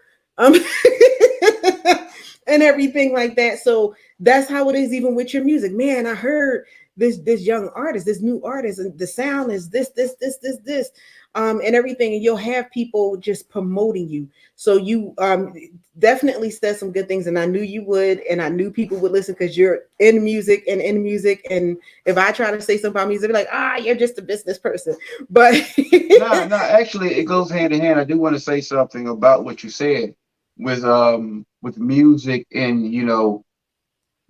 And everything like that. So that's how it is even with your music. Man, I heard this young artist, this new artist, and the sound is this, and everything. And you'll have people just promoting you. So you definitely said some good things, and I knew you would, and I knew people would listen because you're in music. And if I try to say something about music, they're like, you're just a business person. But no, actually, it goes hand in hand. I do want to say something about what you said with music and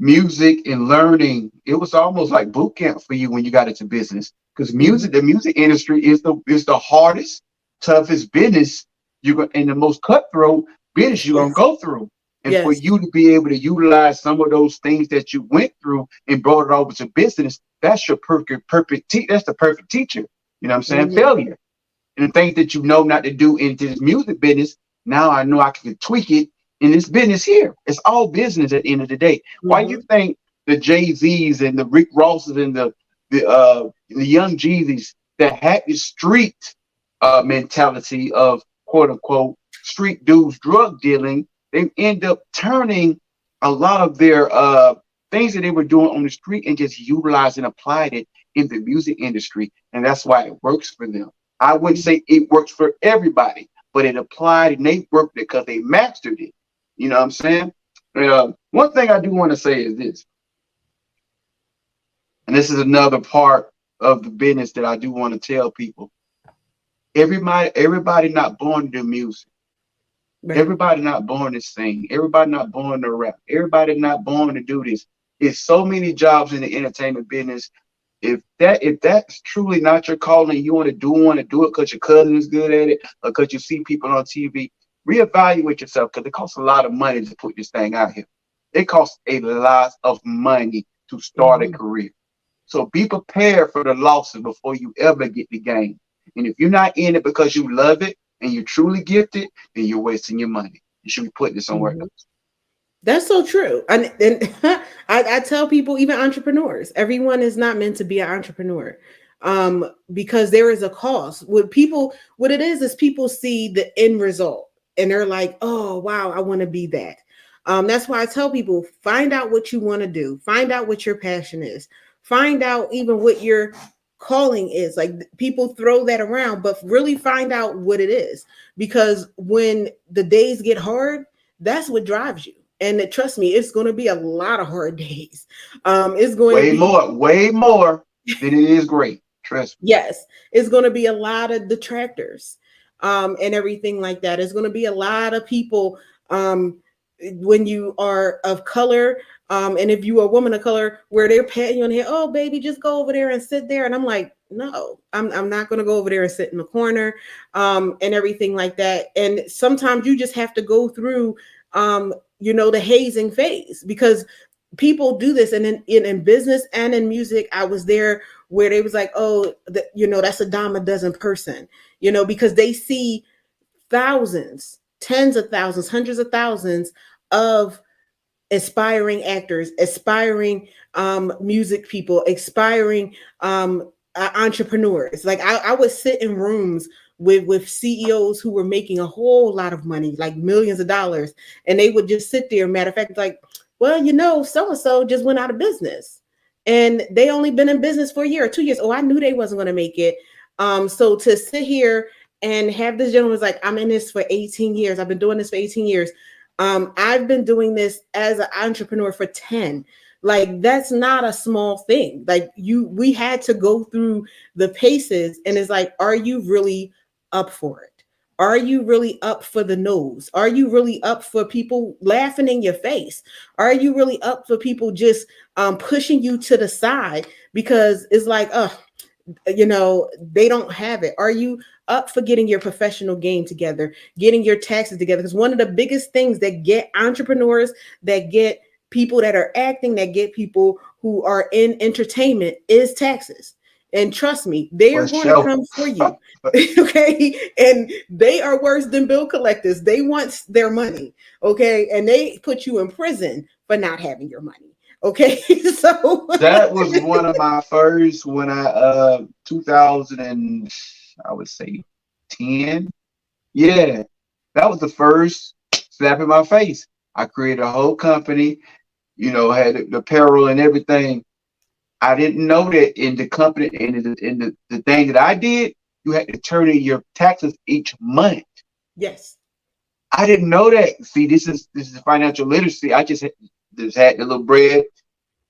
music and learning. It was almost like boot camp for you when you got into business, because the music industry is the hardest, toughest business and the most cutthroat business you're gonna go through. And for you to be able to utilize some of those things that you went through and brought it over to business, that's your that's the perfect teacher. You know what I'm saying? Failure and things that you know not to do into this music business. Now I know I can tweak it in this business here. It's all business at the end of the day. Why you think the Jay-Z's and the Rick Rosses and the young Jeezys that had this street mentality of quote unquote street dudes drug dealing, they end up turning a lot of their things that they were doing on the street and just utilized and applied it in the music industry. And that's why it works for them. I wouldn't say it works for everybody, but it applied and they worked it because they mastered it. You know what I'm saying? One thing I do want to say is this, and this is another part of the business that I do want to tell people. Everybody not born to do music. Right. Everybody not born to sing. Everybody not born to rap. Everybody not born to do this. It's so many jobs in the entertainment business. If that's truly not your calling, you want to do it because your cousin is good at it, or because you see people on TV, reevaluate yourself, because it costs a lot of money to put this thing out here. It costs a lot of money to start a career. So be prepared for the losses before you ever get the gain. And if you're not in it because you love it and you're truly gifted, then you're wasting your money. You should be putting it somewhere else. That's so true. And I tell people, even entrepreneurs, everyone is not meant to be an entrepreneur, because there is a cost. What it is people see the end result and they're like, oh, wow, I want to be that. That's why I tell people, find out what you want to do. Find out what your passion is. Find out even what your calling is. Like, people throw that around, but really find out what it is. Because when the days get hard, that's what drives you. And trust me, it's going to be a lot of hard days. It's going to be way more than it is great. Trust me. Yes, it's going to be a lot of detractors, and everything like that. It's going to be a lot of people when you are of color, and if you are a woman of color, where they're patting you on the head. Oh, baby, just go over there and sit there. And I'm like, no, I'm not going to go over there and sit in the corner, and everything like that. And sometimes you just have to go through the hazing phase, because people do this. And in business and in music, I was there where they was like, oh, that's a dime a dozen person, because they see thousands, tens of thousands, hundreds of thousands of aspiring actors, aspiring music people, aspiring entrepreneurs. Like I would sit in rooms with CEOs who were making a whole lot of money, like millions of dollars. And they would just sit there. Matter of fact, like, well, so-and-so just went out of business and they only been in business for a year or 2 years. Oh, I knew they wasn't going to make it. So to sit here and have this gentleman's like, I'm in this for 18 years. I've been doing this for 18 years. I've been doing this as an entrepreneur for 10. Like, that's not a small thing. Like we had to go through the paces, and it's like, are you really up for it? Are you really up for the nose? Are you really up for people laughing in your face? Are you really up for people just pushing you to the side because it's like, they don't have it? Are you up for getting your professional game together, getting your taxes together? Because one of the biggest things that get entrepreneurs, that get people that are acting, that get people who are in entertainment is taxes. And trust me, they are For going to sure. come for you. Okay. And they are worse than bill collectors. They want their money. Okay. And they put you in prison for not having your money. Okay. So That was one of my first when I 2000 and I would say 10. Yeah, that was the first slap in my face. I created a whole company, had the apparel and everything. I didn't know that in the company, in the thing that I did, you had to turn in your taxes each month. yes. I didn't know that. See, this is financial literacy. I just had the little bread.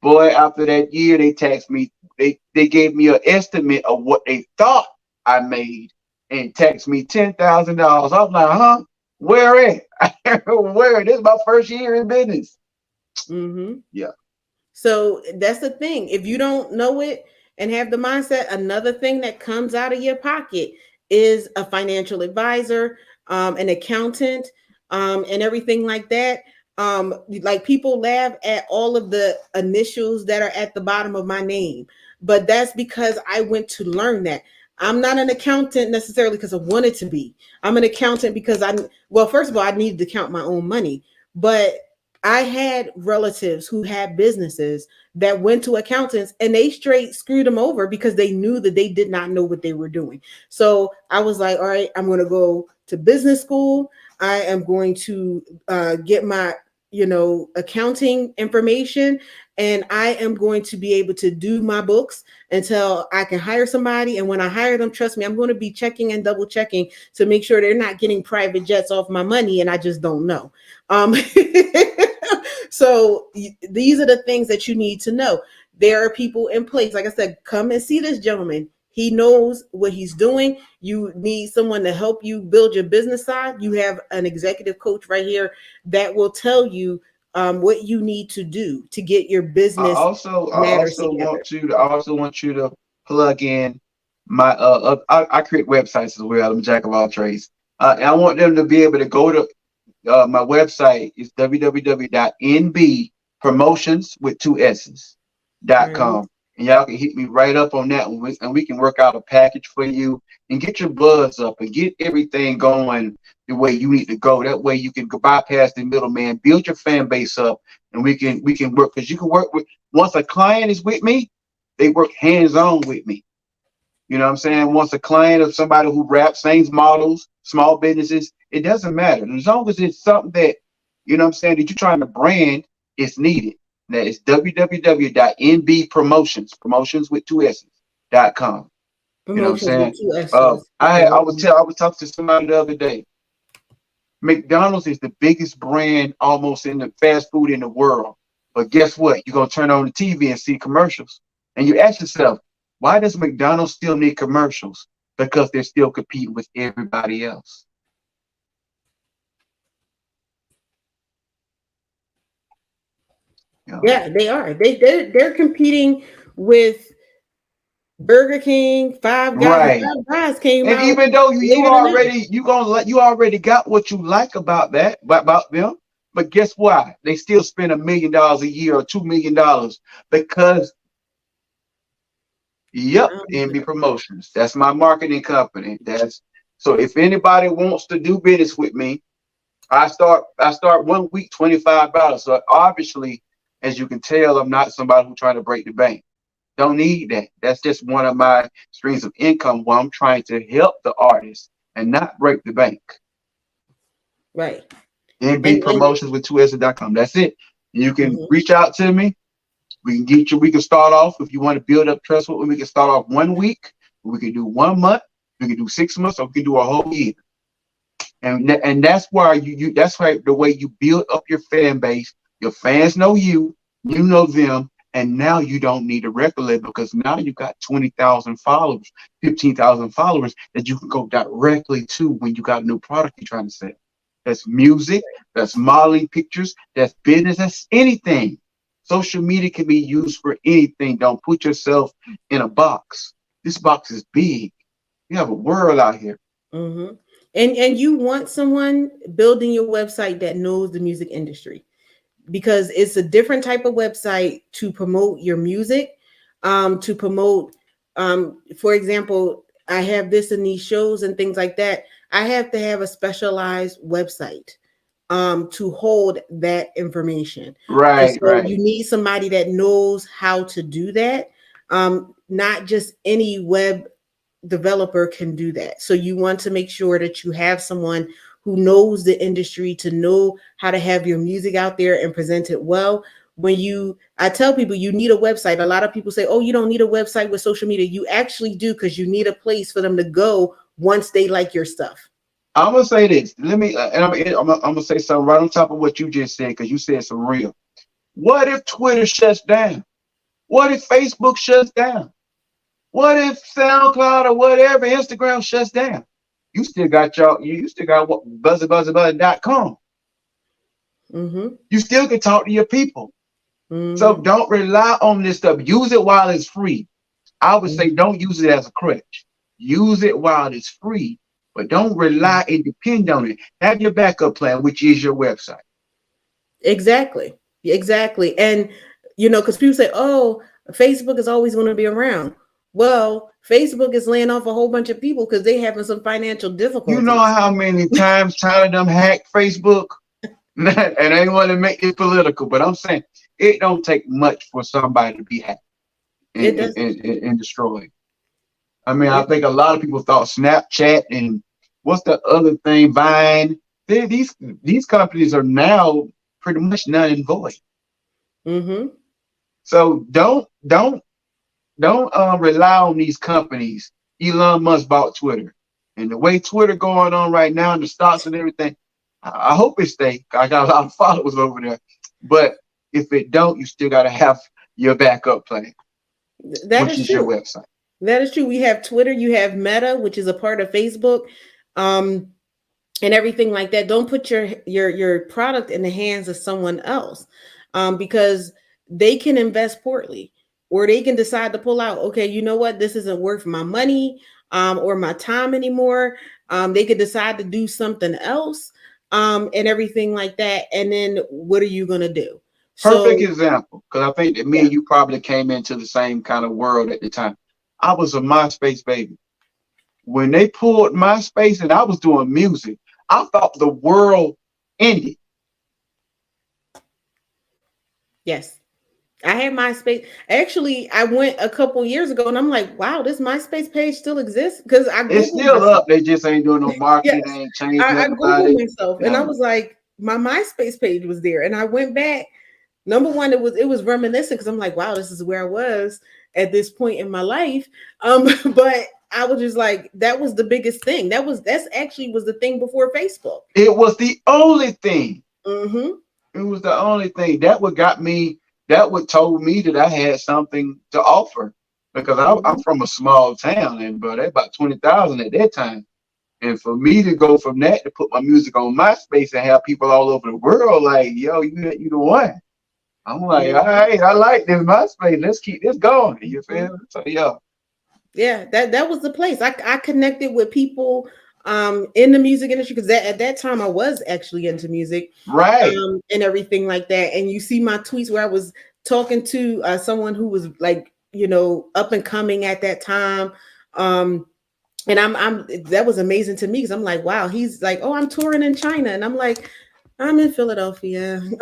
Boy, after that year, they taxed me. They gave me an estimate of what they thought I made and taxed me $10,000. I'm like, huh? Where at? Where? This is my first year in business. Mm-hmm. Yeah. So that's the thing. If you don't know it and have the mindset, another thing that comes out of your pocket is a financial advisor, an accountant, and everything like that. Like people laugh at all of the initials that are at the bottom of my name, but that's because I went to learn that. I'm not an accountant necessarily because I wanted to be. I'm an accountant because well, first of all, I needed to count my own money, but I had relatives who had businesses that went to accountants and they straight screwed them over because they knew that they did not know what they were doing. So I was like, all right, I'm going to go to business school. I am going to get my, accounting information, and I am going to be able to do my books until I can hire somebody. And when I hire them, trust me, I'm going to be checking and double checking to make sure they're not getting private jets off my money and I just don't know. So these are the things that you need to know. There are people in place. Like I said, come and see this gentleman. He knows what he's doing. You need someone to help you build your business side. You have an executive coach right here that will tell you what you need to do to get your I business also I matters also together. want you to plug in my I create websites as well. I'm a jack of all trades. And I want them to be able to go to my website is www.nbpromotions with two S's Right. .com. And y'all can hit me right up on that one, and we can work out a package for you and get your buzz up and get everything going the way you need to go. That way you can go bypass the middleman, build your fan base up, and we can work, because you can work with, once a client is with me, they work hands on with me. You know what I'm saying? Once a client of somebody who raps, sings, models, small businesses, it doesn't matter. As long as it's something that, you know what I'm saying, that you're trying to brand, it's needed. That is www.nbpromotions, promotions with two S's.com. You know what I'm Promotions with saying? two S's. Okay. I was talking to somebody the other day. McDonald's is the biggest brand almost in the fast food in the world. But guess what? You're gonna turn on the TV and see commercials. And you ask yourself, why does McDonald's still need commercials? Because they're still competing with everybody else. You know? Yeah, they are. They're competing with Burger King, Five Guys. Right. Five Guys came And out even though you later than that. already you already got what you like about them, but guess why? They still spend $1 million a year or $2 million because, yep, NB Promotions. That's my marketing company. That's so if anybody wants to do business with me, I start 1 week $25. So obviously, as you can tell, I'm not somebody who's trying to break the bank. Don't need that. That's just one of my streams of income where I'm trying to help the artist and not break the bank. Right. NB And Promotions with 2S.com. That's it. You can mhm. reach out to me. We can get you. We can start off, if you want to build up trust with me. We can start off 1 week. We can do 1 month. We can do 6 months, or we can do a whole year. And that's why that's why the way you build up your fan base. Your fans know you. You know them. And now you don't need a record label because now you got 20,000 followers, 15,000 followers that you can go directly to when you got a new product you're trying to sell. That's music, that's modeling pictures, that's business, that's anything. Social media can be used for anything. Don't put yourself in a box. This box is big. You have a world out here. Mm-hmm. And you want someone building your website that knows the music industry, because it's a different type of website to promote your music, to promote, for example, I have this in these shows and things like that. I have to have a specialized website to hold that information. And Right, so right. you need somebody that knows how to do that. Not just any web developer can do that. So you want to make sure that you have someone who knows the industry to know how to have your music out there and present it well. I tell people you need a website. A lot of people say, oh, you don't need a website with social media. You actually do, because you need a place for them to go once they like your stuff. I'm gonna say this. Let me, and I'm gonna say something right on top of what you just said, because you said some real. What if Twitter shuts down? What if Facebook shuts down? What if SoundCloud or whatever, Instagram shuts down? You still got what buzzer.com. Mm-hmm. You still can talk to your people. Mm-hmm. So don't rely on this stuff. Use it while it's free. I would say Mm-hmm. don't use it as a crutch. Use it while it's free, but don't rely and depend on it. Have your backup plan, which is your website. Exactly. And because people say, oh, Facebook is always going to be around. Well, Facebook is laying off a whole bunch of people because they having some financial You know difficulties. how many times China them hacked Facebook? And I ain't want to make it political, but I'm saying it don't take much for somebody to be hacked It and, does. and destroyed. I mean, I Yeah. think a lot of people thought Snapchat and what's the other thing, Vine. These companies are now pretty much null and void. Mm-hmm. So don't rely on these companies. Elon Musk bought Twitter, and the way Twitter going on right now, and the stocks and everything, I hope it stay. I got a lot of followers over there, but if it don't, you still got to have your backup plan, That which is is your true. website. That is true. We have Twitter, you have Meta, which is a part of Facebook, and everything like that. Don't put your product in the hands of someone else, because they can invest poorly, or they can decide to pull out. Okay, you know what? This isn't worth my money, or my time anymore. They could decide to do something else, and everything like that. And then what are you gonna do? Perfect So example, because I think that me yeah. and you probably came into the same kind of world at the time. I was a MySpace baby. When they pulled MySpace and I was doing music, I thought the world ended. Yes. I had MySpace. Actually, I went a couple years ago and I'm like, wow, this MySpace page still exists? Because I It's Googled still myself. up. They just ain't doing no marketing. They Yes. ain't changed I nothing about Googled it. myself and I Yeah. was like, my MySpace page was there. And I went back. Number one, it was reminiscent because I'm like, wow, this is where I was at this point in my life. But I was just like, that was the biggest thing. That's actually was the thing before Facebook. It was the only thing. Mm-hmm. It was the only thing that would got me. That would told me that I had something to offer because I'm Mm-hmm. from a small town and bro, they about 20,000 at that time. And for me to go from that to put my music on MySpace and have people all over the world like, yo, you the one. I'm like, all Mm-hmm. right, I like this MySpace. Let's keep this going. You Mm-hmm. feel me? So yeah. Yeah, that was the place. I connected with people in the music industry because at that time I was actually into music, Right. and everything like that. And you see my tweets where I was talking to someone who was like, up and coming at that time. And I'm that was amazing to me because I'm like, wow, he's like, oh, I'm touring in China, and I'm like, I'm in Philadelphia, and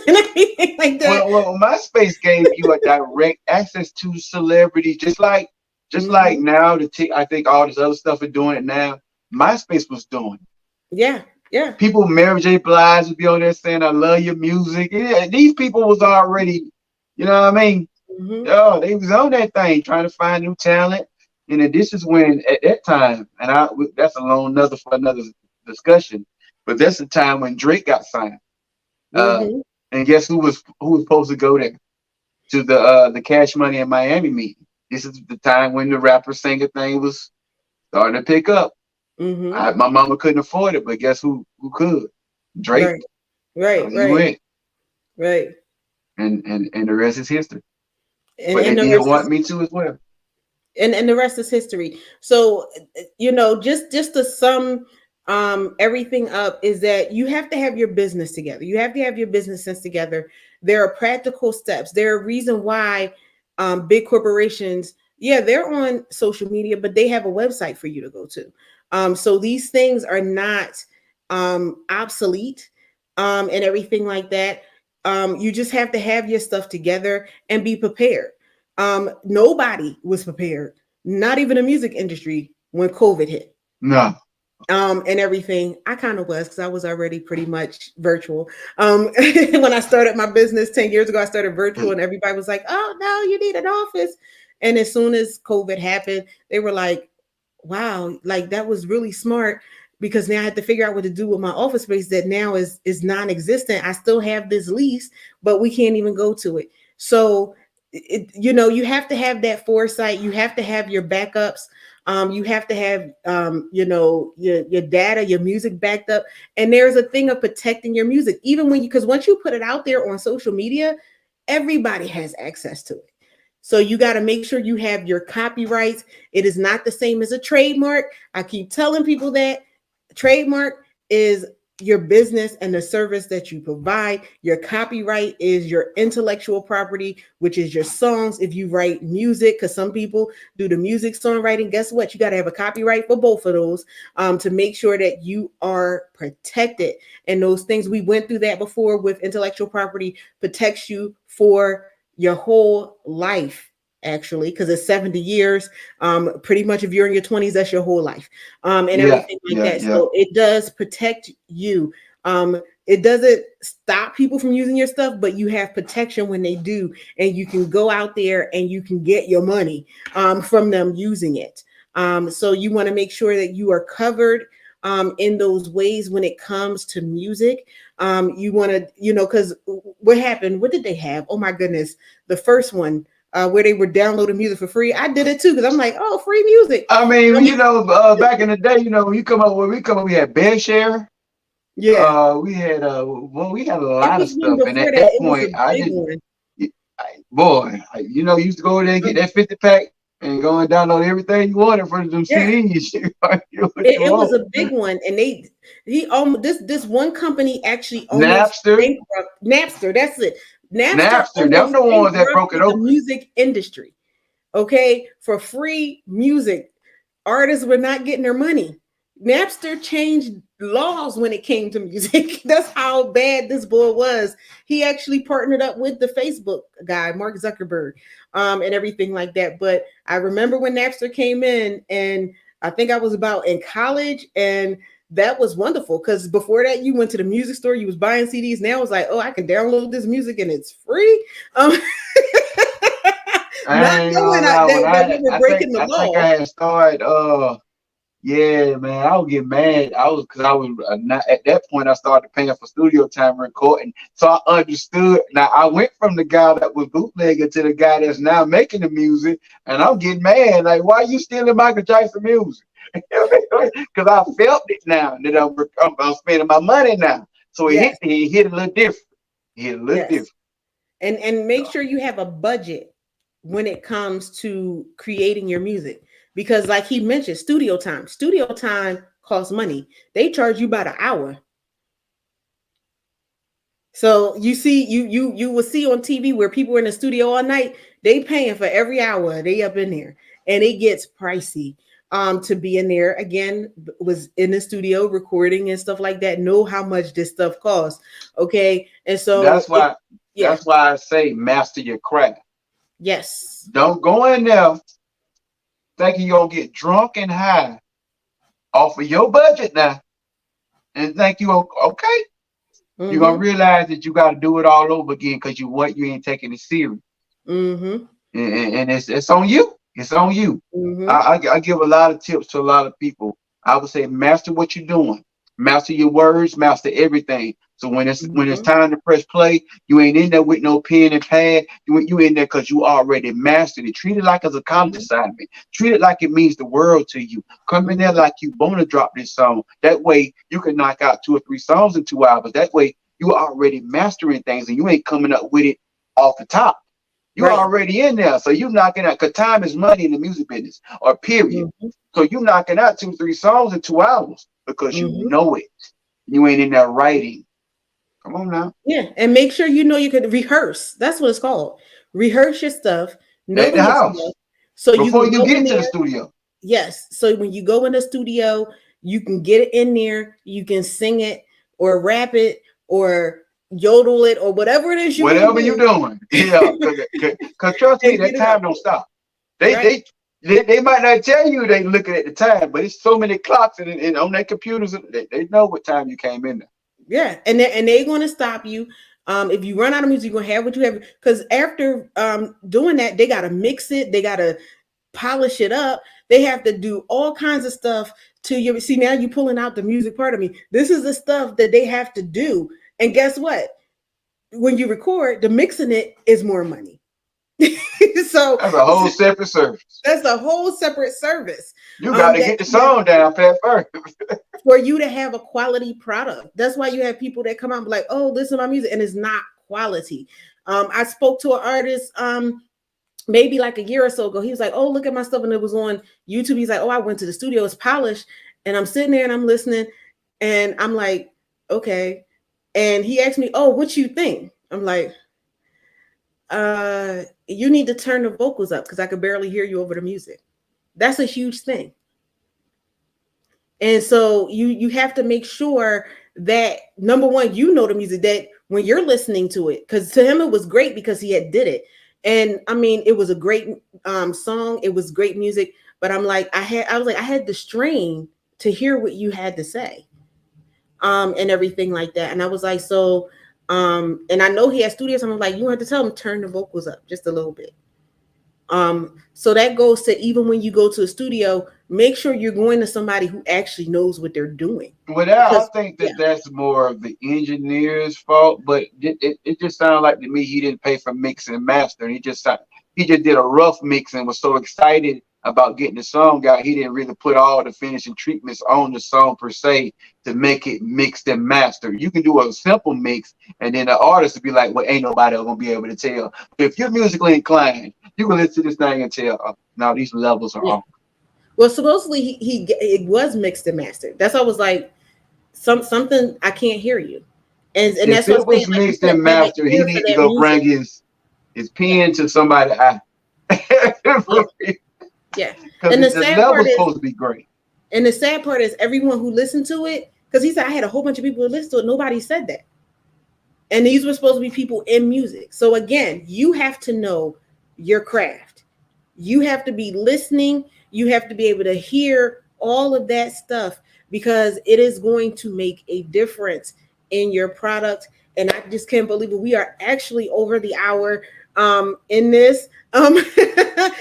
everything like that. Well, MySpace gave you a direct access to celebrities, just like Mhm. now I think all this other stuff are doing it now. MySpace was doing it. Yeah, yeah. People, Mary J. Blige would be on there saying, "I love your music." Yeah, these people was already, you know what I mean? Hmm. Oh, they was on that thing trying to find new talent. And then this is when at that time, and that's a long another for another discussion. But that's the time when Drake got signed. Uh, Hmm. and guess who was supposed to go there? to the Cash Money in Miami meeting. This is the time when the rapper singer thing was starting to pick up. Mm-hmm. My mama couldn't afford it, but guess who could? Drake. Right. Right. So he Right. went, Right. and the rest is history. And But they and the did rest is want me to as well. and the rest is history. So just to sum everything up is that you have to have your business together. You have to have your business sense together. There are practical steps. There are reason why big corporations, yeah, they're on social media, but they have a website for you to go to. So these things are not obsolete and everything like that. You just have to have your stuff together and be prepared. Nobody was prepared, not even the music industry, when COVID hit. No. And everything. I kind of was because I was already pretty much virtual. When I started my business 10 years ago, I started virtual, and everybody was like, "Oh no, you need an office." And as soon as COVID happened, they were like, "Wow, like that was really smart." Because now I had to figure out what to do with my office space that now is non-existent. I still have this lease, but we can't even go to it. So you have to have that foresight. You have to have your backups. You have to have your data, your music backed up. And there's a thing of protecting your music, even when because once you put it out there on social media, everybody has access to it. So you got to make sure you have your copyrights. It is not the same as a trademark. I keep telling people that trademark is your business and the service that you provide. Your copyright is your intellectual property, which is your songs. If you write music, because some people do the music songwriting, guess what? You got to have a copyright for both of those to make sure that you are protected. And those things, we went through that before with intellectual property, protects you for your whole life. Actually, because it's 70 years. Pretty much if you're in your 20s, that's your whole life. And everything like that. Yeah. So it does protect you. It doesn't stop people from using your stuff, but you have protection when they do, and you can go out there and you can get your money from them using it. So you want to make sure that you are covered in those ways when it comes to music. You want to, because what happened? What did they have? Oh my goodness, the first one. Where they were downloading music for free. I did it too because I'm like, oh, free music. I mean, back in the day, when we had BearShare. Yeah. We had a It lot of was one stuff, and before at that. that It was point, a I big didn't. one. Used to go there and get that 50 pack and go and download everything you wanted from them Yeah. CDs. It was a big one, and this one company actually almost Napster. bankrupt. Napster, that's it. Napster Them almost the ones that broke it bankrupted the open. music industry. Okay, for free music, artists were not getting their money. Napster changed laws when it came to music. That's how bad this boy was. He actually partnered up with the Facebook guy, Mark Zuckerberg, and everything like that. But I remember when Napster came in, and I think I was about in college, and that was wonderful because before that, you went to the music store, you was buying CDs. Now it's like, oh, I can download this music and it's free. Not knowing that we were breaking the law. I think I had started. Yeah, man, I would get mad. I was not at that point. I started paying for studio time recording, so I understood. Now I went from the guy that was bootlegging to the guy that's now making the music, and I'm getting mad. Like, why are you stealing Michael Jackson music? Because I felt it now that I'm spending my money now. So it hit a little different. It hit a little different. And make sure you have a budget when it comes to creating your music. Because like he mentioned, studio time costs money. They charge you by the hour. So you see, you will see on TV where people are in the studio all night, they paying for every hour they up in there, and it gets pricey to be in there. Again, was in the studio recording and stuff like that, know how much this stuff costs. Okay. And so that's why I say master your craft. Yes. Don't go in there thinking you're gonna get drunk and high off of your budget now, and think you okay. Mm-hmm. You're gonna realize that you got to do it all over again because you ain't taking it serious. Mm-hmm. And it's on you. It's on you. Mm-hmm. I give a lot of tips to a lot of people. I would say master what you're doing, master your words, master everything. So when it's time to press play, you ain't in there with no pen and pad. You in there because you already mastered it. Treat it like it's a college assignment. Treat it like it means the world to you. Come in there like you want to drop this song. That way you can knock out 2 or 3 songs in 2 hours. That way you already mastering things and you ain't coming up with it off the top. You're already in there. So you knocking out, because time is money in the music business, or period. So you knocking out 2, 3 songs in 2 hours because you know it. You ain't in there writing. Come on now. Yeah. And make sure you know you can rehearse. That's what it's called. Rehearse your stuff. Know At the house. So before you get into the studio. Yes. So when you go in the studio, you can get it in there. You can sing it or rap it or yodel it or whatever it is whatever you're doing. Yeah. Because trust me, that time don't stop. They might not tell you they looking at the time, but it's so many clocks and on their computers, they know what time you came in there. Yeah. And they're going to stop you. If you run out of music, you're going to have what you have. Because after doing that, they got to mix it. They got to polish it up. They have to do all kinds of stuff to you. See, now you're pulling out the music part of me. This is the stuff that they have to do. And guess what? When you record, the mixing it is more money. So that's a whole separate service. That's a whole separate service. You got to get the song down first for you to have a quality product. That's why you have people that come out and be like, "Oh, listen to my music," and it's not quality. I spoke to an artist maybe like a year or so ago. He was like, "Oh, look at my stuff," and it was on YouTube. He's like, "Oh, I went to the studio. It's polished," and I'm sitting there and I'm listening, and I'm like, "Okay." And he asked me, "Oh, what you think?" I'm like, you need to turn the vocals up because I could barely hear you over the music." That's a huge thing. And so you have to make sure that, number one, you know the music, that when you're listening to it, because to him it was great because he had did it. And I mean, it was a great song. It was great music. But I'm like, I had the strain to hear what you had to say and everything like that. And I was like, so, and I know he has studios. I'm like, you have to tell him, turn the vocals up just a little bit. So that goes to, even when you go to a studio, make sure you're going to somebody who actually knows what they're doing. I think that's more of the engineer's fault, but it just sounded like to me he didn't pay for mix and master. He just did a rough mix and was so excited about getting the song out, he didn't really put all the finishing treatments on the song per se to make it mixed and mastered. You can do a simple mix, and then the artist would be like, "Well, ain't nobody gonna be able to tell." But if you're musically inclined, you can listen to this thing and tell, "Now these levels are on." Well, supposedly it was mixed and mastered. That's why I was like, something I can't hear you, and that's what it was mixed and mastered. He needed to go bring his pen to somebody. Yeah, and the level's supposed to be great. And the sad part is everyone who listened to it, because he said I had a whole bunch of people who listened to it. Nobody said that, and these were supposed to be people in music. So again, you have to know your craft. You have to be listening. You have to be able to hear all of that stuff, because it is going to make a difference in your product. And I just can't believe it. We are actually over the hour in this.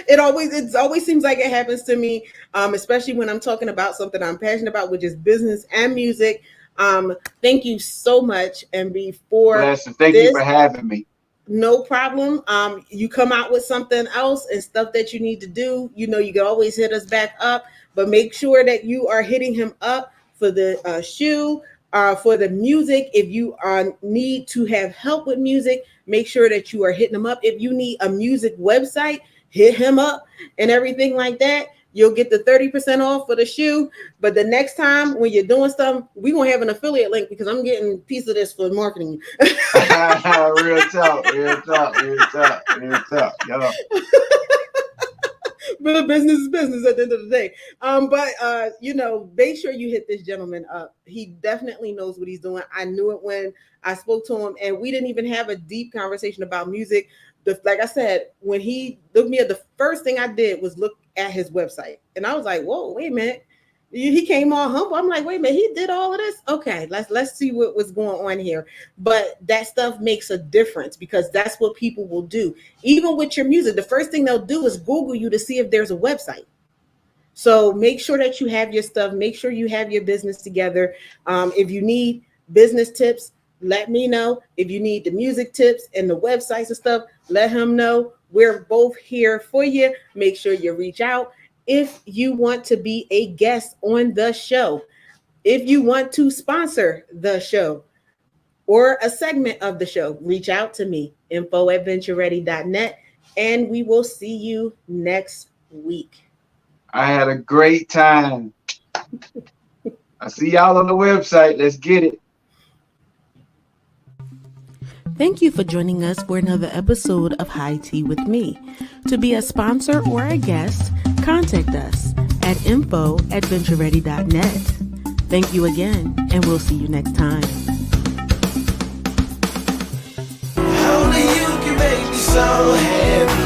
It always seems like it happens to me, especially when I'm talking about something I'm passionate about, which is business and music. Thank you so much, MB, for Thank you for having me. No problem. You come out with something else and stuff that you need to do, you can always hit us back up, but make sure that you are hitting him up for the shoe, for the music. If you need to have help with music, make sure that you are hitting him up. If you need a music website, hit him up and everything like that. You'll get the 30% off for the shoe. But the next time when you're doing stuff, we're going to have an affiliate link, because I'm getting a piece of this for marketing. Real talk. Yo. But business is business at the end of the day. Make sure you hit this gentleman up. He definitely knows what he's doing. I knew it when I spoke to him, and we didn't even have a deep conversation about music. Like I said, when he looked me up, the first thing I did was look at his website, and I was like, "Whoa, wait a minute!" He came all humble. I'm like, "Wait a minute, he did all of this? Okay, let's see what was going on here." But that stuff makes a difference, because that's what people will do. Even with your music, the first thing they'll do is Google you to see if there's a website. So make sure that you have your stuff. Make sure you have your business together. If you need business tips, let me know. If you need the music tips and the websites and stuff, let him know. We're both here for you. Make sure you reach out. If you want to be a guest on the show, if you want to sponsor the show or a segment of the show, reach out to me, info@ventureready.net, and we will see you next week. I had a great time. I see y'all on the website. Let's get it. Thank you for joining us for another episode of High Tea with Me. To be a sponsor or a guest, contact us at info@ventureready.net. Thank you again, and we'll see you next time. Only you can make me so happy.